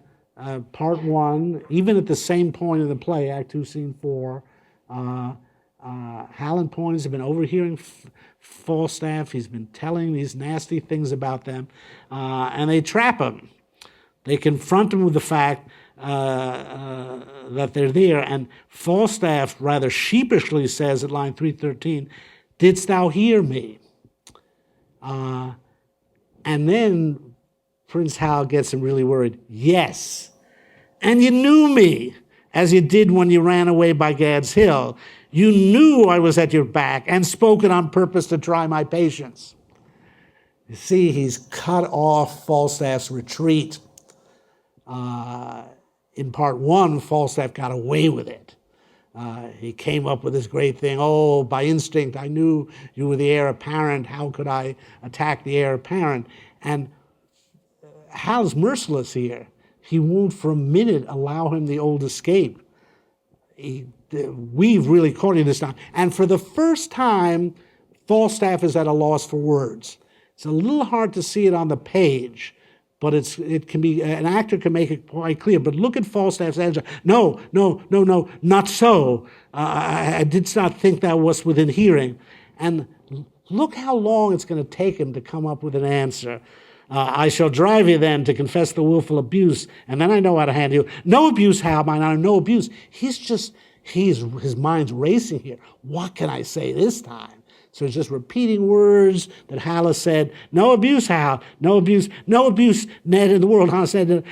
part 1, even at the same point in the play, Act 2, Scene 4. Hal and Poins have been overhearing Falstaff. He's been telling these nasty things about them, and they trap him. They confront him with the fact that they're there, and Falstaff rather sheepishly says at line 313, "Didst thou hear me?" And then Prince Hal gets him really worried. "Yes, and you knew me, as you did when you ran away by Gad's Hill. You knew I was at your back and spoken on purpose to try my patience." You see, he's cut off Falstaff's retreat. In part 1, Falstaff got away with it. He came up with this great thing. "Oh, by instinct, I knew you were the heir apparent. How could I attack the heir apparent?" And Hal's merciless here. He won't for a minute allow him the old escape. We've really caught you this time. And for the first time, Falstaff is at a loss for words. It's a little hard to see it on the page, but it can be, an actor can make it quite clear. But look at Falstaff's answer. No, not so. I did not think that was within hearing. And Look how long it's going to take him to come up with an answer. I shall drive you then to confess the willful abuse, and then I know how to handle you. No abuse, Hal, mine honor, no abuse. His mind's racing here. What can I say this time? So he's just repeating words that Hal has said. No abuse, Hal. No abuse. No abuse, Ned, in the world. Hal said,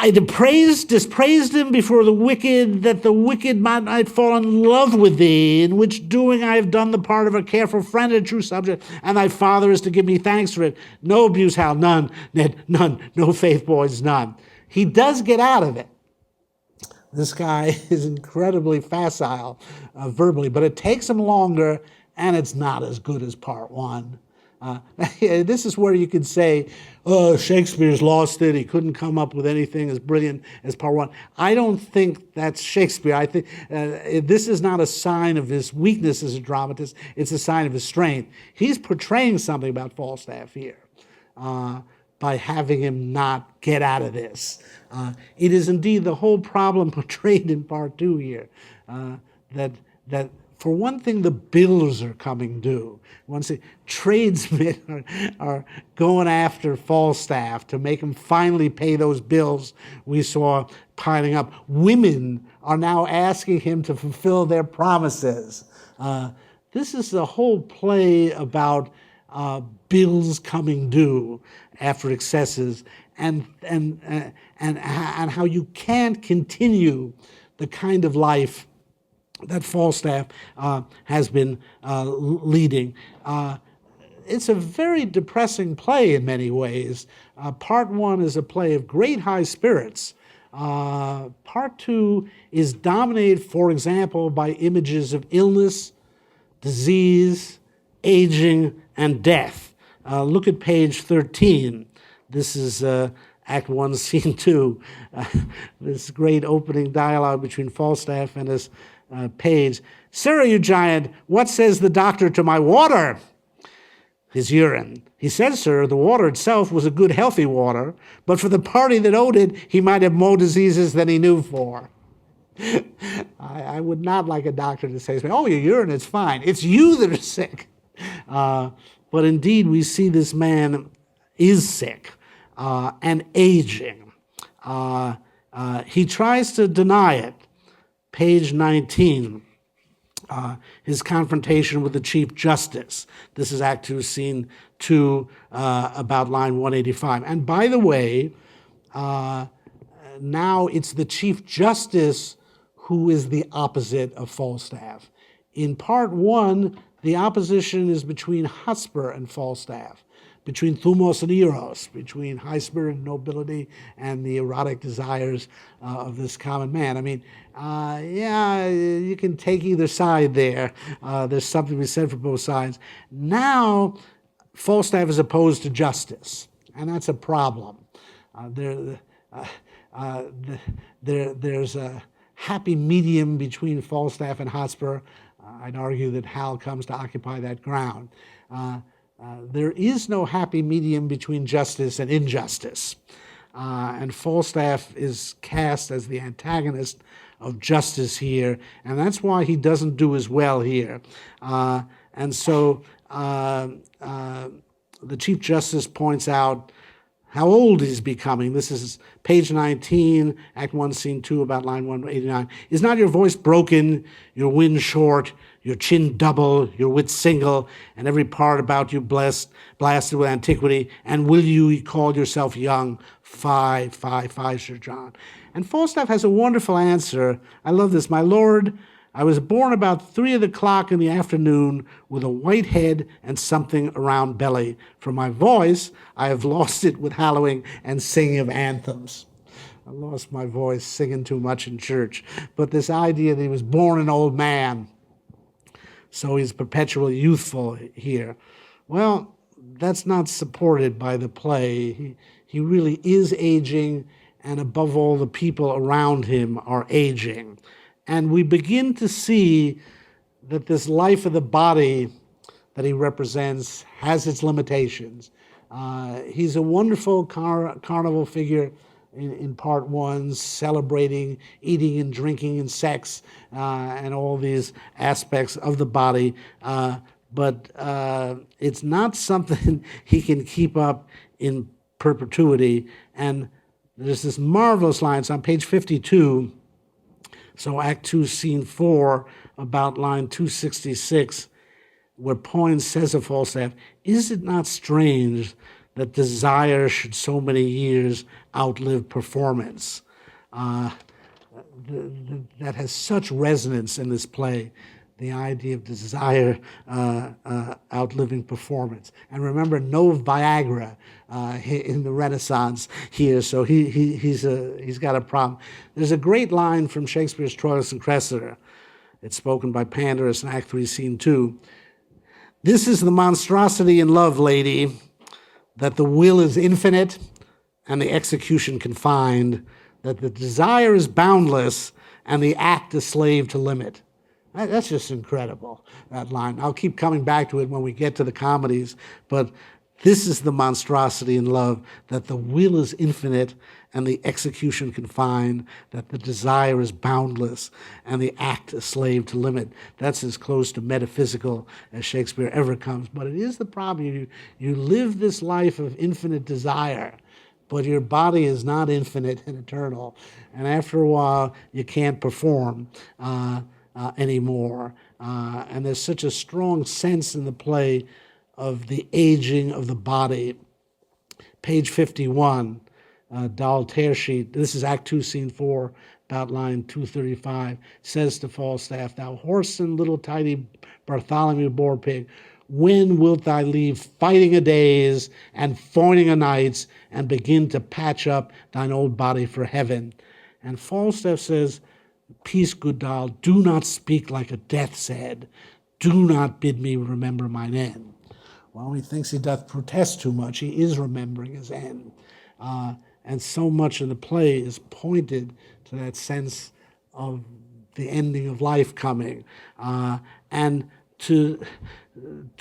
I dispraised him before the wicked, that the wicked might fall in love with thee, in which doing I have done the part of a careful friend and true subject, and thy father is to give me thanks for it. No abuse, Hal, none, Ned, none. No faith, boys, none. He does get out of it. This guy is incredibly facile verbally, but it takes him longer, and it's not as good as part one. This is where you could say, oh, Shakespeare's lost it. He couldn't come up with anything as brilliant as part one. I don't think that's Shakespeare. I think this is not a sign of his weakness as a dramatist. It's a sign of his strength. He's portraying something about Falstaff here by having him not get out of this. It is indeed the whole problem portrayed in part two here, that for one thing, the bills are coming due. One thing, tradesmen are going after Falstaff to make him finally pay those bills we saw piling up. Women are now asking him to fulfill their promises. This is the whole play about bills coming due after excesses, and how you can't continue the kind of life that Falstaff has been leading. It's a very depressing play in many ways. Part one is a play of great high spirits. Part two is dominated, for example, by images of illness, disease, aging, and death. Look at page 13. This is Act 1, Scene 2. This great opening dialogue between Falstaff and his page. Sirrah, you giant, what says the doctor to my water? His urine. He said, sir, the water itself was a good, healthy water, but for the party that owed it, he might have more diseases than he knew for. I would not like a doctor to say to me, oh, your urine is fine. It's you that are sick. But indeed, we see this man is sick and aging. He tries to deny it. Page 19, his confrontation with the Chief Justice. This is Act 2, Scene 2, about line 185. And by the way, now it's the Chief Justice who is the opposite of Falstaff. In part one, the opposition is between Hotspur and Falstaff, between Thumos and Eros, between high-spirited nobility and the erotic desires of this common man. I mean, you can take either side there. There's something to be said for both sides. Now, Falstaff is opposed to justice, and that's a problem. There's a happy medium between Falstaff and Hotspur. I'd argue that Hal comes to occupy that ground. There is no happy medium between justice and injustice. And Falstaff is cast as the antagonist of justice here, and that's why he doesn't do as well here. And so the Chief Justice points out how old he's becoming. This is page 19, Act 1, Scene 2, about line 189. Is not your voice broken, your wind short, your chin double, your wit single, and every part about you blasted with antiquity? And will you call yourself young? Fie, Sir John. And Falstaff has a wonderful answer. I love this. My lord, I was born about 3 o'clock in the afternoon with a white head and something around belly. For my voice, I have lost it with hallowing and singing of anthems. I lost my voice singing too much in church. But this idea that he was born an old man, so he's perpetually youthful here. Well, that's not supported by the play. He really is aging, and above all, the people around him are aging. And we begin to see that this life of the body that he represents has its limitations. He's a wonderful carnival figure in part one, celebrating eating and drinking and sex and all these aspects of the body. but it's not something he can keep up in perpetuity. And there's this marvelous line, it's on page 52, so Act 2, Scene 4, about line 266, where Poins says of Falstaff, "Is it not strange that desire should so many years outlive performance?" That has such resonance in this play, the idea of desire outliving performance. And remember, no Viagra in the Renaissance here, so he's got a problem. There's a great line from Shakespeare's Troilus and Cressida. It's spoken by Pandarus in Act 3, Scene 2. "This is the monstrosity in love, lady, that the will is infinite and the execution confined, that the desire is boundless and the act a slave to limit." That's just incredible, that line. I'll keep coming back to it when we get to the comedies, but this is the monstrosity in love, that the will is infinite and the execution confined, that the desire is boundless and the act a slave to limit. That's as close to metaphysical as Shakespeare ever comes. But it is the problem. You live this life of infinite desire, but your body is not infinite and eternal. And after a while, you can't perform anymore. And there's such a strong sense in the play of the aging of the body. Page 51, Doll tear sheet. This is Act 2, Scene 4, about line 235. Says to Falstaff, "Thou whoreson, little tidy Bartholomew Boarpig, when wilt thou leave fighting a days and foining a nights and begin to patch up thine old body for heaven?" And Falstaff says, "Peace, good Doll, do not speak like a death's head. Do not bid me remember mine end." Well, he thinks he doth protest too much. He is remembering his end. And so much of the play is pointed to that sense of the ending of life coming. And to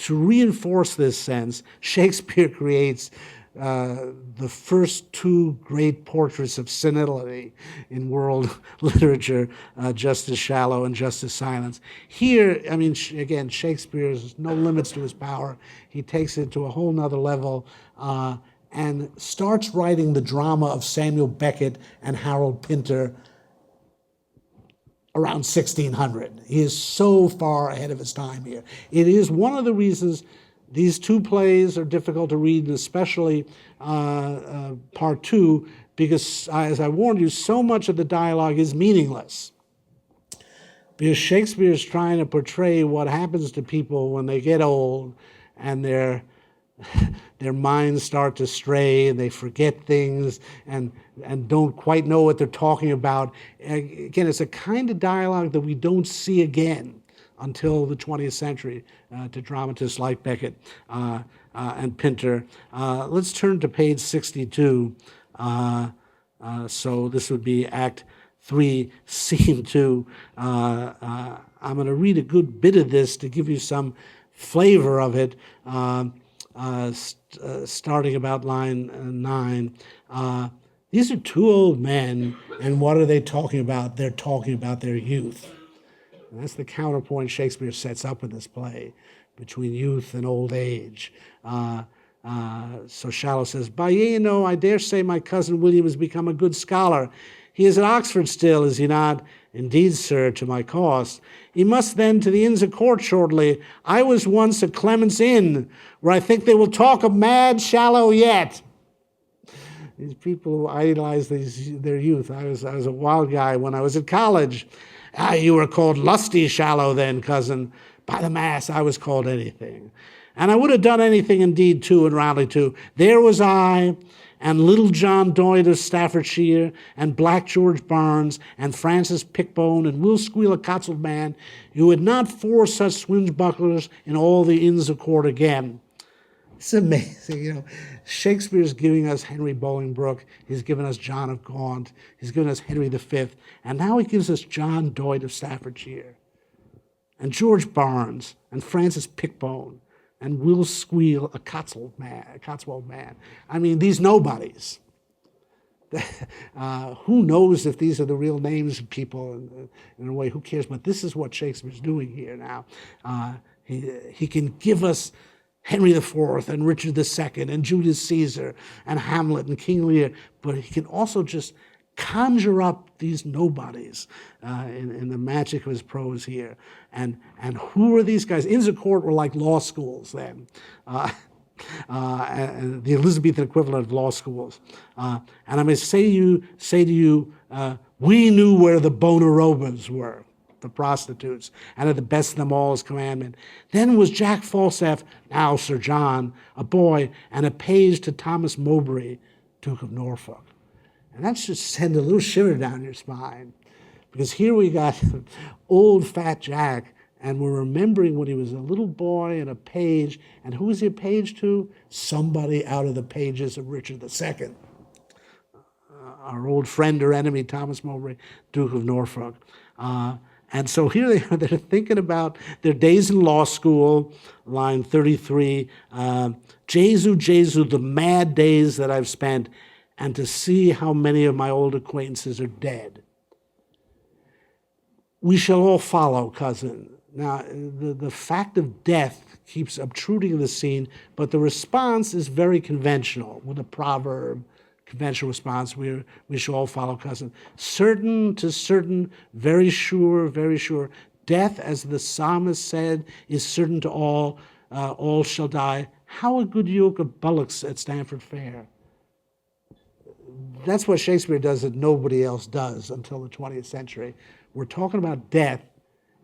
reinforce this sense, Shakespeare creates the first two great portraits of senility in world literature, Justice Shallow and Justice Silence. Here, I mean, again, Shakespeare's no limits to his power. He takes it to a whole nother level and starts writing the drama of Samuel Beckett and Harold Pinter around 1600. He is so far ahead of his time here. It is one of the reasons these two plays are difficult to read, and especially part two, because, as I warned you, so much of the dialogue is meaningless. Because Shakespeare is trying to portray what happens to people when they get old and their minds start to stray and they forget things and don't quite know what they're talking about. Again, it's a kind of dialogue that we don't see again until the 20th century to dramatists like Beckett and Pinter. Let's turn to page 62. So this would be Act 3, Scene 2. I'm going to read a good bit of this to give you some flavor of it, starting about line 9. These are two old men, and what are they talking about? They're talking about their youth. And that's the counterpoint Shakespeare sets up in this play between youth and old age. So Shallow says, "By ye know, I dare say my cousin William has become a good scholar. He is at Oxford still, is he not?" "Indeed, sir, to my cost." "He must then to the Inns of Court shortly. I was once at Clement's Inn, where I think they will talk of mad Shallow yet." These people who idolize their youth. I was a wild guy when I was at college. "Ah, you were called lusty Shallow then, cousin." "By the mass, I was called anything. And I would have done anything indeed too, and roundly too. There was I, and little John Doyd of Staffordshire, and Black George Barnes, and Francis Pickbone, and Will Squeal of Cotswold Man. You had not four such swingebucklers in all the Inns of Court again." It's amazing, you know. Shakespeare's giving us Henry Bolingbroke. He's given us John of Gaunt. He's given us Henry V. And now he gives us John Doyd of Staffordshire, and George Barnes, and Francis Pickbone, and Will Squeal, a Cotswold man. I mean, these nobodies. Who knows if these are the real names of people? In a way, who cares? But this is what Shakespeare's doing here now. He can give us Henry IV and Richard II and Julius Caesar and Hamlet and King Lear, but he can also just conjure up these nobodies in the magic of his prose here. And who are these guys? Inns of Court were like law schools then. The Elizabethan equivalent of law schools. And I may say to you, we knew where the Bonarobas were, the prostitutes, and at the best of them all's commandment. Then was Jack Falstaff, now Sir John, a boy, and a page to Thomas Mowbray, Duke of Norfolk. And that should send a little shiver down your spine, because here we got old fat Jack, and we're remembering when he was a little boy and a page. And who was he a page to? Somebody out of the pages of Richard II. Our old friend or enemy, Thomas Mowbray, Duke of Norfolk. And so here they are, they're thinking about their days in law school, line 33. Jesu, Jesu, the mad days that I've spent, and to see how many of my old acquaintances are dead. We shall all follow, cousin. Now, the fact of death keeps obtruding in the scene, but the response is very conventional, with a proverb, conventional response, we shall all follow, cousin. Certain to certain, very sure, death, as the psalmist said, is certain to all shall die. How a good yoke of bullocks at Stamford Fair. That's what Shakespeare does that nobody else does until the 20th century. We're talking about death,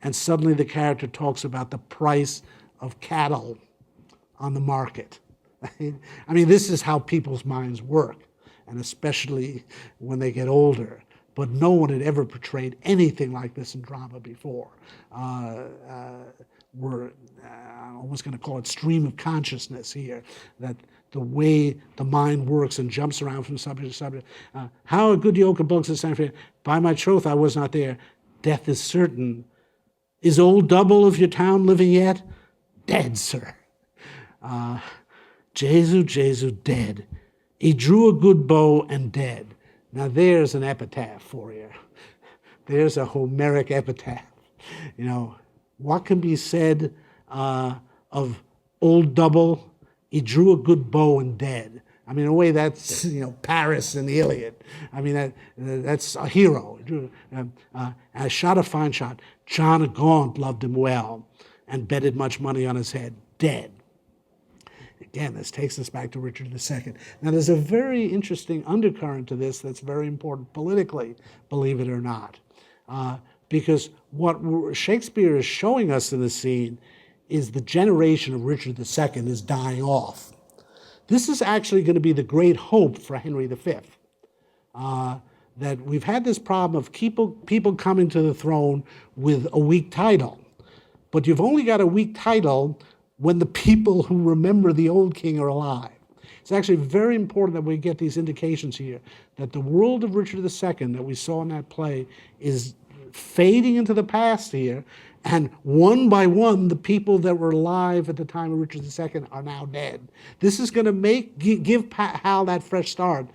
and suddenly the character talks about the price of cattle on the market. I mean, this is how people's minds work, and especially when they get older. But no one had ever portrayed anything like this in drama before. We're almost going to call it stream of consciousness here, that the way the mind works and jumps around from subject to subject. How a good yoke of bullocks at Stamford Fair. By my troth, I was not there. Death is certain. Is old Double of your town living yet? Dead, sir. Jesu, Jesu, dead. He drew a good bow and dead. Now there's an epitaph for you. There's a Homeric epitaph. You know, what can be said of old Double? He drew a good bow and dead. I mean, in a way, that's, Paris in the Iliad. I mean, that's a hero. I shot a fine shot. John of Gaunt loved him well and betted much money on his head. Dead. Again, this takes us back to Richard II. Now, there's a very interesting undercurrent to this that's very important politically, believe it or not. Because what Shakespeare is showing us in the scene is the generation of Richard II is dying off. This is actually going to be the great hope for Henry V. That we've had this problem of people coming to the throne with a weak title. But you've only got a weak title when the people who remember the old king are alive. It's actually very important that we get these indications here, that the world of Richard II that we saw in that play is fading into the past here, and one by one, the people that were alive at the time of Richard II are now dead. This is going to give Hal that fresh start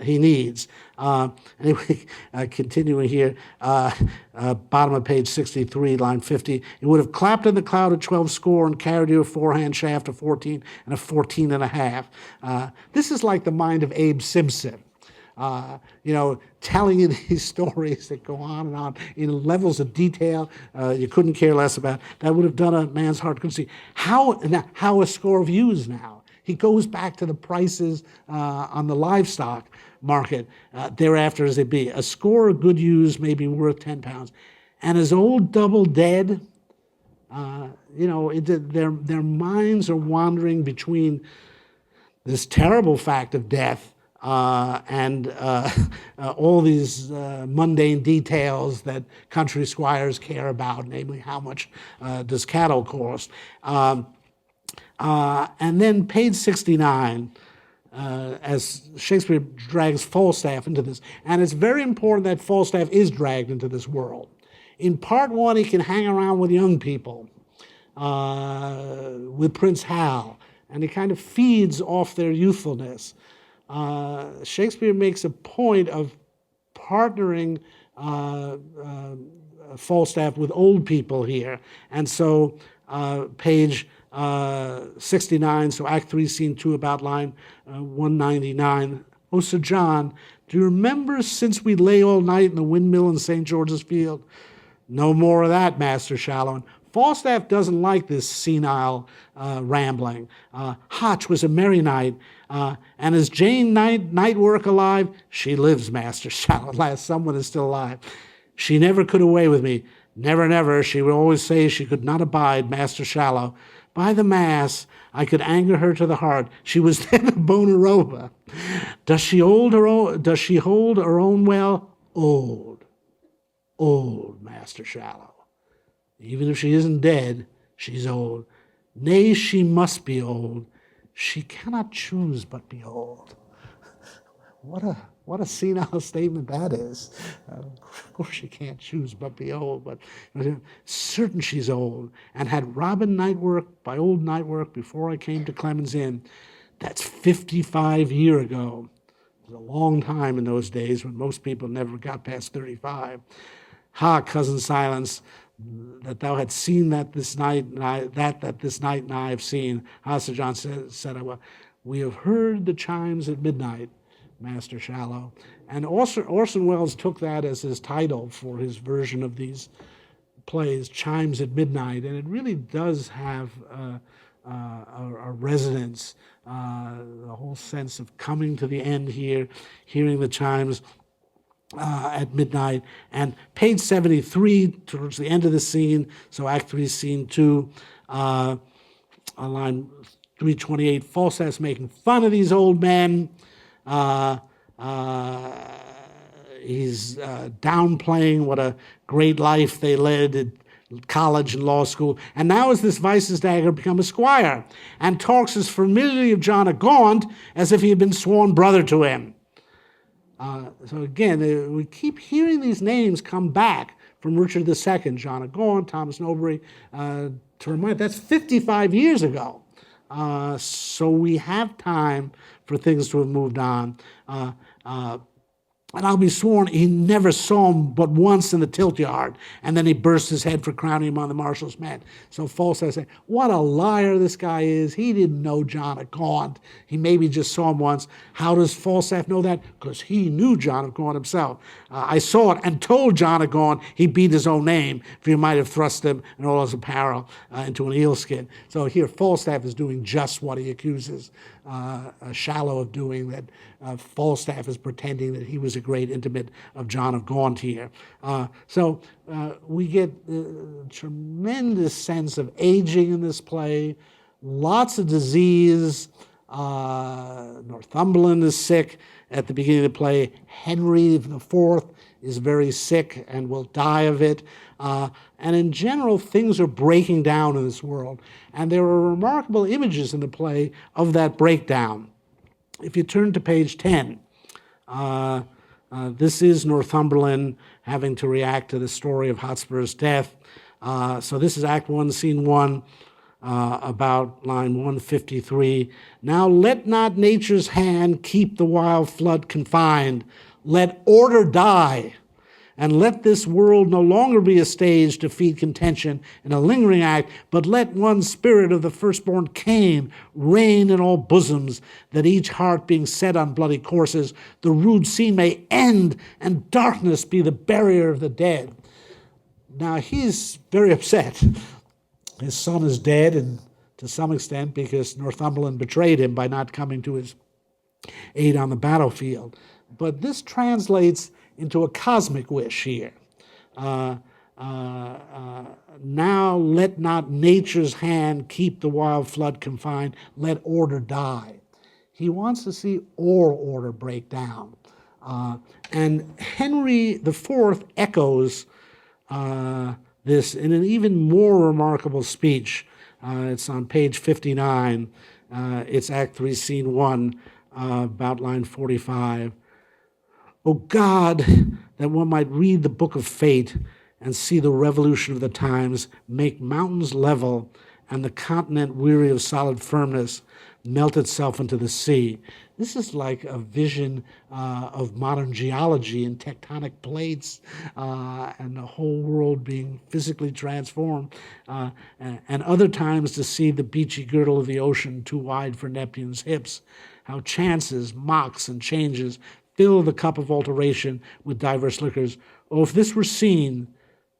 he needs. Anyway, continuing here, bottom of page 63, line 50. It would have clapped in the cloud at 12 score and carried you a forehand shaft of 14 and a 14 and a half. This is like the mind of Abe Simpson. Telling you these stories that go on and on in levels of detail you couldn't care less about. That would have done a man's heart good see. How a score of views now? He goes back to the prices on the livestock market thereafter as they be. A score of good ewes may be worth £10. And as old Double dead, their minds are wandering between this terrible fact of death and all these mundane details that country squires care about, namely how much does cattle cost. And then page 69, as Shakespeare drags Falstaff into this, and it's very important that Falstaff is dragged into this world. In part one, he can hang around with young people, with Prince Hal, and he kind of feeds off their youthfulness. Shakespeare makes a point of partnering Falstaff with old people here. And so page 69, so Act 3, Scene 2, about line 199. Oh, Sir John, do you remember since we lay all night in the windmill in St. George's Field? No more of that, Master Shallow. Falstaff doesn't like this senile rambling. Hotch was a merry knight, and is Jane night work alive? She lives, Master Shallow. At last, someone is still alive. She never could away with me. Never, never. She would always say she could not abide Master Shallow. By the mass, I could anger her to the heart. She was then a Bonarova. Does she hold her own well? Old, Master Shallow. Even if she isn't dead, she's old. Nay, she must be old. She cannot choose but be old. What a senile statement that is. Of course she can't choose but be old, but certain she's old, and had Robin Nightwork by old Nightwork before I came to Clemens Inn. That's 55 years ago. It was a long time in those days when most people never got past 35. Ha, cousin Silence, that thou had seen that this night, and that this night and I have seen. Ha, Sir John said, we have heard the chimes at midnight, Master Shallow. And Orson Welles took that as his title for his version of these plays, Chimes at Midnight, and it really does have a resonance, the whole sense of coming to the end here, hearing the chimes at midnight. And page 73, towards the end of the scene, so Act 3, Scene 2, on line 328, Falstaff's making fun of these old men. He's downplaying what a great life they led at college and law school. And now has this Weissensdagger become a squire and talks as familiarly of John of Gaunt as if he had been sworn brother to him. So again, we keep hearing these names come back from Richard II, John of Gaunt, Thomas Newbery, to remind, that's 55 years ago. So we have time for things to have moved on. And I'll be sworn he never saw him but once in the tilt yard, and then he burst his head for crowning him on the marshal's men. So Falstaff said, what a liar this guy is. He didn't know John of Gaunt. He maybe just saw him once. How does Falstaff know that? Because he knew John of Gaunt himself. I saw it and told John of Gaunt he beat his own name, for he might have thrust him and all his apparel into an eelskin. So here Falstaff is doing just what he accuses Shallow of doing, that Falstaff is pretending that he was a great intimate of John of Gaunt here. So we get a tremendous sense of aging in this play, lots of disease. Northumberland is sick at the beginning of the play. Henry IV is very sick and will die of it. And in general, things are breaking down in this world. And there are remarkable images in the play of that breakdown. If you turn to page 10, this is Northumberland having to react to the story of Hotspurs' death. So this is Act 1, Scene 1, about line 153. Now let not nature's hand keep the wild flood confined. Let order die. And let this world no longer be a stage to feed contention in a lingering act, but let one spirit of the firstborn Cain reign in all bosoms, that each heart being set on bloody courses, the rude scene may end, and darkness be the barrier of the dead. Now he's very upset. His son is dead, and to some extent because Northumberland betrayed him by not coming to his aid on the battlefield. But this translates into a cosmic wish here. Now let not nature's hand keep the wild flood confined, let order die. He wants to see all order break down. And Henry IV echoes this in an even more remarkable speech. It's on page 59. It's Act 3, Scene 1, about line 45. O God, that one might read the book of fate and see the revolution of the times, make mountains level and the continent weary of solid firmness, melt itself into the sea. This is like a vision of modern geology and tectonic plates and the whole world being physically transformed. And other times to see the beachy girdle of the ocean too wide for Neptune's hips. How chances, mocks, and changes fill the cup of alteration with diverse liquors. Oh, if this were seen,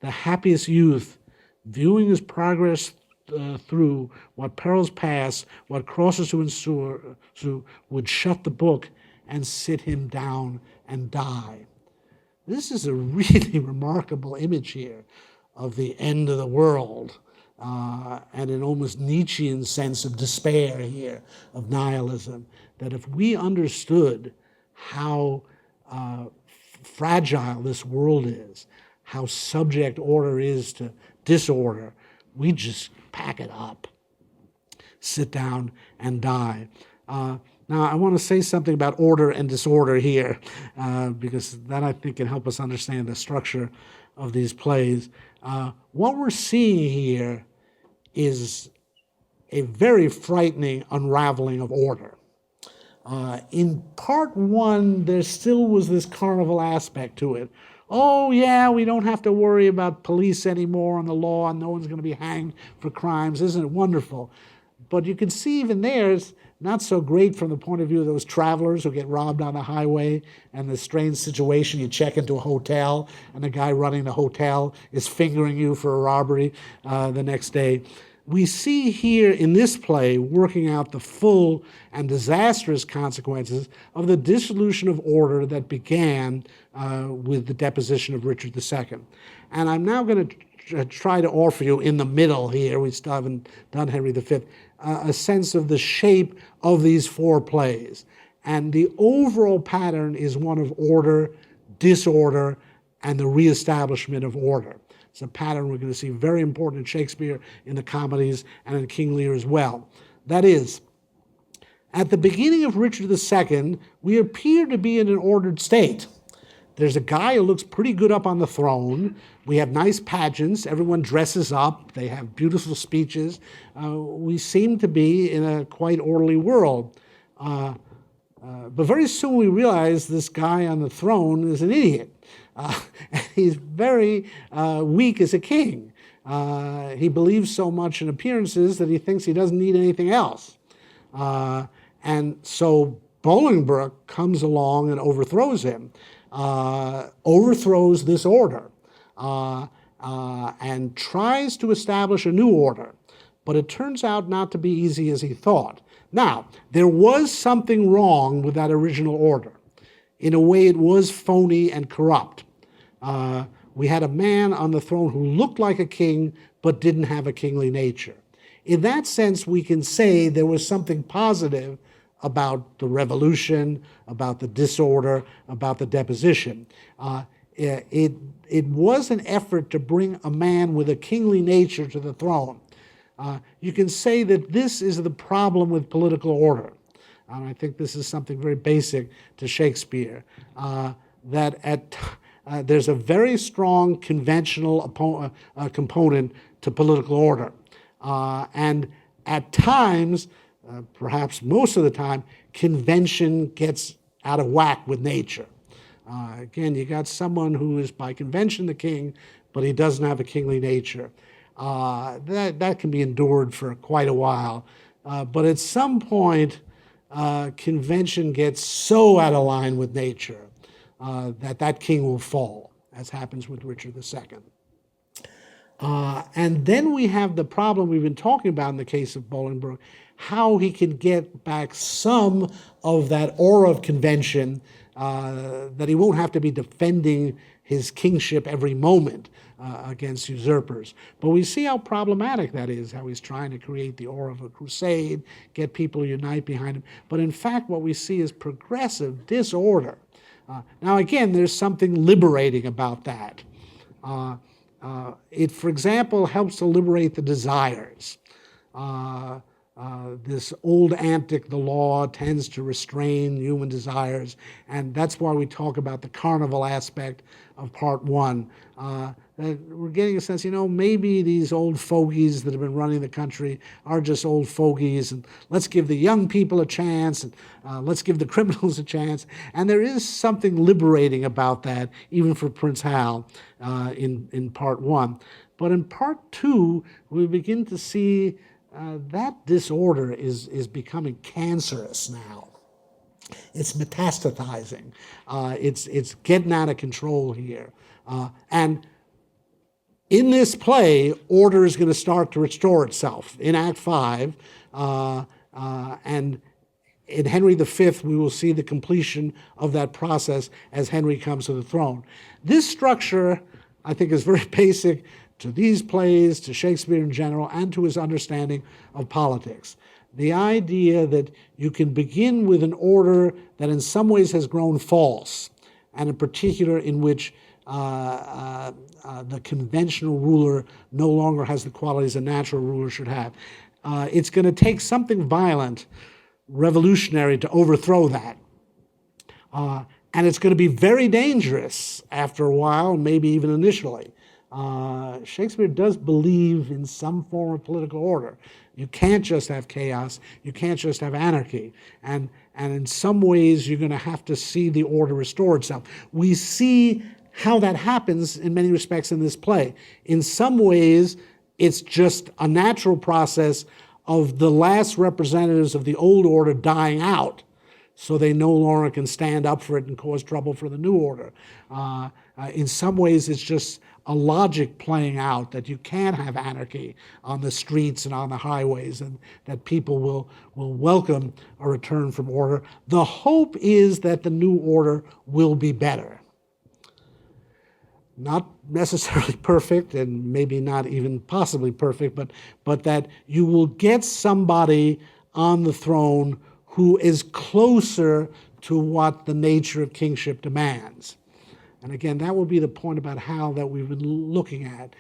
the happiest youth, viewing his progress through what perils pass, what crosses to ensue, would shut the book and sit him down and die. This is a really remarkable image here of the end of the world and an almost Nietzschean sense of despair here, of nihilism, that if we understood how fragile this world is, how subject order is to disorder, we just pack it up, sit down and die. Now, I want to say something about order and disorder here, because that I think can help us understand the structure of these plays. What we're seeing here is a very frightening unraveling of order. In part one, there still was this carnival aspect to it. Oh, yeah, we don't have to worry about police anymore and the law, and no one's going to be hanged for crimes. Isn't it wonderful? But you can see even there, it's not so great from the point of view of those travelers who get robbed on the highway and the strange situation. You check into a hotel, and the guy running the hotel is fingering you for a robbery the next day. We see here in this play working out the full and disastrous consequences of the dissolution of order that began with the deposition of Richard II. And I'm now going to try to offer you in the middle here, we still haven't done Henry V, a sense of the shape of these four plays. And the overall pattern is one of order, disorder, and the reestablishment of order. It's a pattern we're going to see very important in Shakespeare, in the comedies, and in King Lear as well. That is, at the beginning of Richard II, we appear to be in an ordered state. There's a guy who looks pretty good up on the throne. We have nice pageants. Everyone dresses up. They have beautiful speeches. We seem to be in a quite orderly world. But very soon we realize this guy on the throne is an idiot. He's very weak as a king. He believes so much in appearances that he thinks he doesn't need anything else. And so Bolingbroke comes along and overthrows him, overthrows this order, and tries to establish a new order. But it turns out not to be easy as he thought. Now, there was something wrong with that original order. In a way, it was phony and corrupt. We had a man on the throne who looked like a king but didn't have a kingly nature. In that sense, we can say there was something positive about the revolution, about the disorder, about the deposition. It was an effort to bring a man with a kingly nature to the throne. You can say that this is the problem with political order. And I think this is something very basic to Shakespeare, that there's a very strong conventional component to political order. And at times, perhaps most of the time, convention gets out of whack with nature. Again, you got someone who is by convention the king, but he doesn't have a kingly nature. That can be endured for quite a while. But at some point, convention gets so out of line with nature that king will fall, as happens with Richard II. And then we have the problem we've been talking about in the case of Bolingbroke, how he can get back some of that aura of convention, that he won't have to be defending his kingship every moment against usurpers. But we see how problematic that is, how he's trying to create the aura of a crusade, get people to unite behind him. But in fact, what we see is progressive disorder. Now again, there's something liberating about that. It, for example, helps to liberate the desires. this old antic, the law, tends to restrain human desires, and that's why we talk about the carnival aspect of part one. That we're getting a sense, maybe these old fogies that have been running the country are just old fogies, and let's give the young people a chance, and let's give the criminals a chance. And there is something liberating about that, even for Prince Hal in part one. But in part two, we begin to see that disorder is becoming cancerous now. It's metastasizing. It's getting out of control here. And in this play, order is going to start to restore itself. In Act 5, and in Henry V, we will see the completion of that process as Henry comes to the throne. This structure, I think, is very basic to these plays, to Shakespeare in general, and to his understanding of politics. The idea that you can begin with an order that in some ways has grown false, and in particular in which the conventional ruler no longer has the qualities a natural ruler should have. It's going to take something violent, revolutionary, to overthrow that. And it's going to be very dangerous after a while, maybe even initially. Shakespeare does believe in some form of political order. You can't just have chaos. You can't just have anarchy. And in some ways, you're going to have to see the order restore itself. We see how that happens in many respects in this play. In some ways, it's just a natural process of the last representatives of the old order dying out, so they no longer can stand up for it and cause trouble for the new order. In some ways, it's just a logic playing out that you can't have anarchy on the streets and on the highways, and that people will welcome a return from order. The hope is that the new order will be better. Not necessarily perfect, and maybe not even possibly perfect, but that you will get somebody on the throne who is closer to what the nature of kingship demands. And again, that will be the point about Hal that we've been looking at.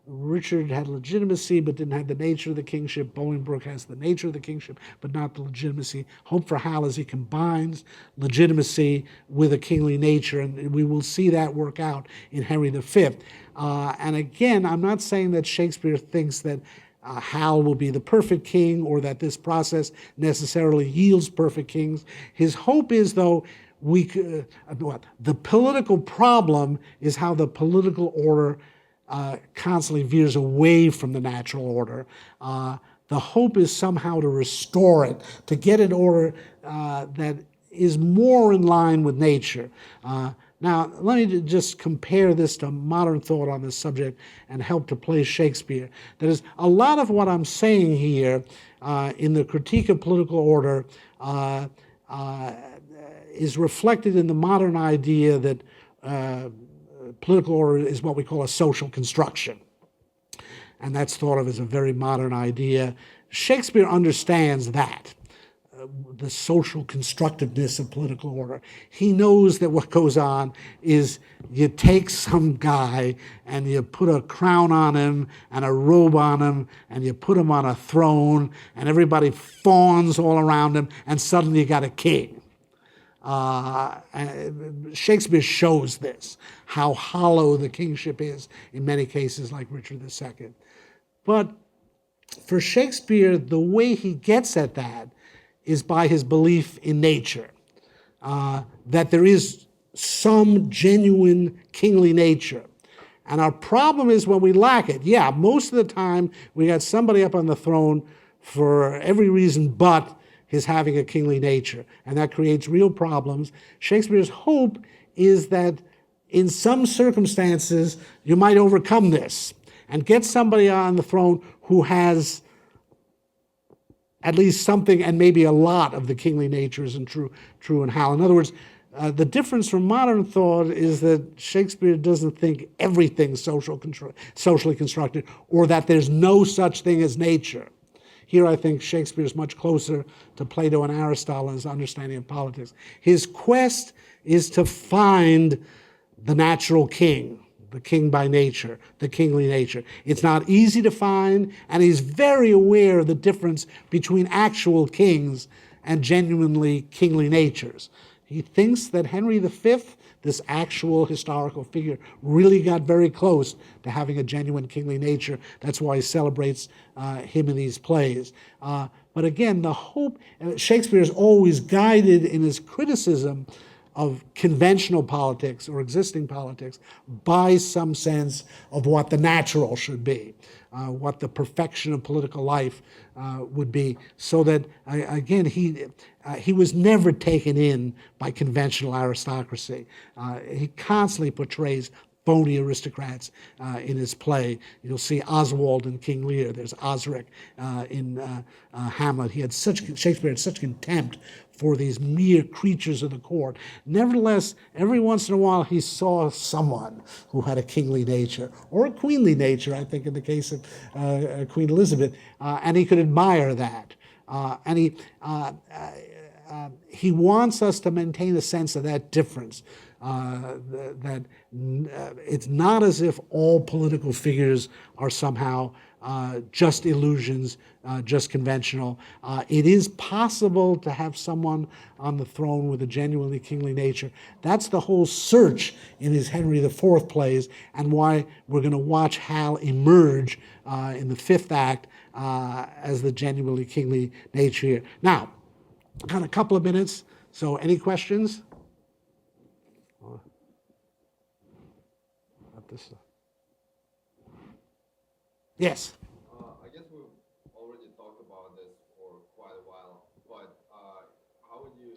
Richard had legitimacy but didn't have the nature of the kingship. Bolingbroke has the nature of the kingship but not the legitimacy. Hope for Hal is he combines legitimacy with a kingly nature, and we will see that work out in Henry V. And again, I'm not saying that Shakespeare thinks that Hal will be the perfect king or that this process necessarily yields perfect kings. His hope is, though, the political problem is how the political order constantly veers away from the natural order. The hope is somehow to restore it, to get an order that is more in line with nature. Now, let me just compare this to modern thought on this subject and help to place Shakespeare. That is, a lot of what I'm saying here in the critique of political order is reflected in the modern idea that political order is what we call a social construction. And that's thought of as a very modern idea. Shakespeare understands that, the social constructiveness of political order. He knows that what goes on is you take some guy and you put a crown on him and a robe on him and you put him on a throne and everybody fawns all around him and suddenly you got a king. Shakespeare shows this, how hollow the kingship is in many cases, like Richard II. But for Shakespeare, the way he gets at that is by his belief in nature, that there is some genuine kingly nature. And our problem is when we lack it. Yeah, most of the time we got somebody up on the throne for every reason but his having a kingly nature, and that creates real problems. Shakespeare's hope is that in some circumstances you might overcome this and get somebody on the throne who has at least something and maybe a lot of the kingly natures and true in Hal. In other words, the difference from modern thought is that Shakespeare doesn't think everything's socially constructed or that there's no such thing as nature. Here I think Shakespeare is much closer to Plato and Aristotle in his understanding of politics. His quest is to find the natural king, the king by nature, the kingly nature. It's not easy to find, and he's very aware of the difference between actual kings and genuinely kingly natures. He thinks that Henry V, this actual historical figure, really got very close to having a genuine kingly nature. That's why he celebrates him in these plays. But again, the hope, Shakespeare is always guided in his criticism of conventional politics or existing politics by some sense of what the natural should be, what the perfection of political life would be, so that, again, he was never taken in by conventional aristocracy. He constantly portrays phony aristocrats in his play. You'll see Oswald in King Lear. There's Osric in Hamlet. Shakespeare had such contempt for these mere creatures of the court. Nevertheless, every once in a while he saw someone who had a kingly nature, or a queenly nature, I think in the case of Queen Elizabeth, and he could admire that. And he wants us to maintain a sense of that difference. That it's not as if all political figures are somehow just illusions, just conventional. It is possible to have someone on the throne with a genuinely kingly nature. That's the whole search in his Henry IV plays, and why we're going to watch Hal emerge in the fifth act as the genuinely kingly nature here. Now, I've got a couple of minutes, so any questions? Yes. I guess we've already talked about this for quite a while, but how would you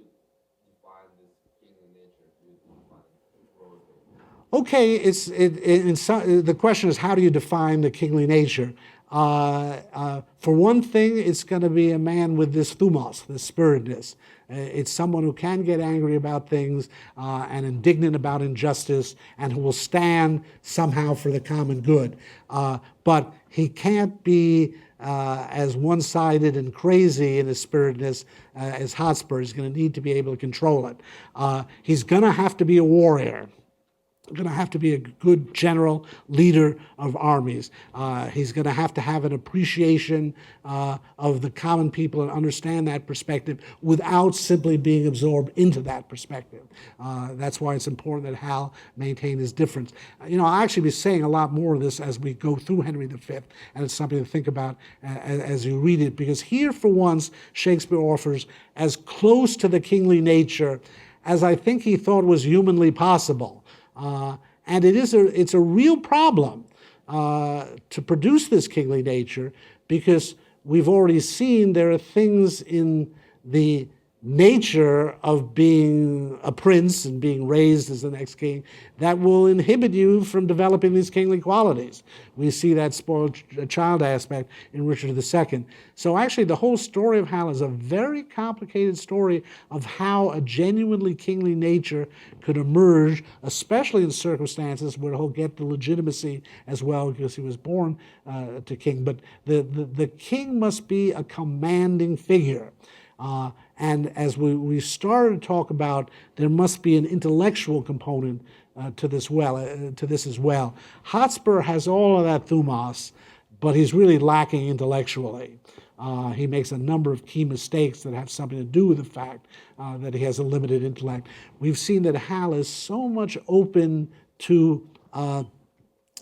define this kingly nature? Do you define it heroically? Okay, the question is, how do you define the kingly nature? For one thing, it's going to be a man with this thumos, this spiritedness. It's someone who can get angry about things and indignant about injustice, and who will stand somehow for the common good. But he can't be as one-sided and crazy in his spiritedness as Hotspur. He's going to need to be able to control it. He's going to have to be a warrior. Going to have to be a good general, leader of armies. He's going to have an appreciation of the common people and understand that perspective without simply being absorbed into that perspective. That's why it's important that Hal maintain his difference. I'll actually be saying a lot more of this as we go through Henry V, and it's something to think about as you read it, because here, for once, Shakespeare offers as close to the kingly nature as I think he thought was humanly possible. And it's a real problem to produce this kingly nature, because we've already seen there are things in the nature of being a prince and being raised as the next king that will inhibit you from developing these kingly qualities. We see that spoiled child aspect in Richard II. So actually the whole story of Hal is a very complicated story of how a genuinely kingly nature could emerge, especially in circumstances where he'll get the legitimacy as well, because he was born to king. But the king must be a commanding figure. And as we started to talk about, there must be an intellectual component to this as well. Hotspur has all of that thumos, but he's really lacking intellectually. He makes a number of key mistakes that have something to do with the fact that he has a limited intellect. We've seen that Hal is so much open to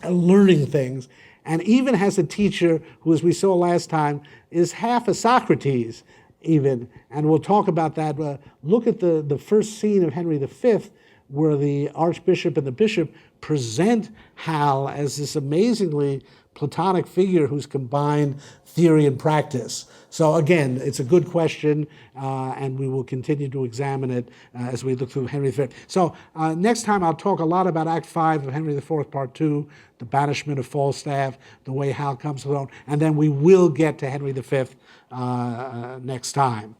learning things, and even has a teacher who, as we saw last time, is half a Socrates even, and we'll talk about that. Look at the first scene of Henry V, where the archbishop and the bishop present Hal as this amazingly Platonic figure who's combined theory and practice. So again, it's a good question, and we will continue to examine it as we look through Henry V. So next time I'll talk a lot about Act 5 of Henry IV, Part 2, the banishment of Falstaff, the way Hal comes to the throne, and then we will get to Henry V next time.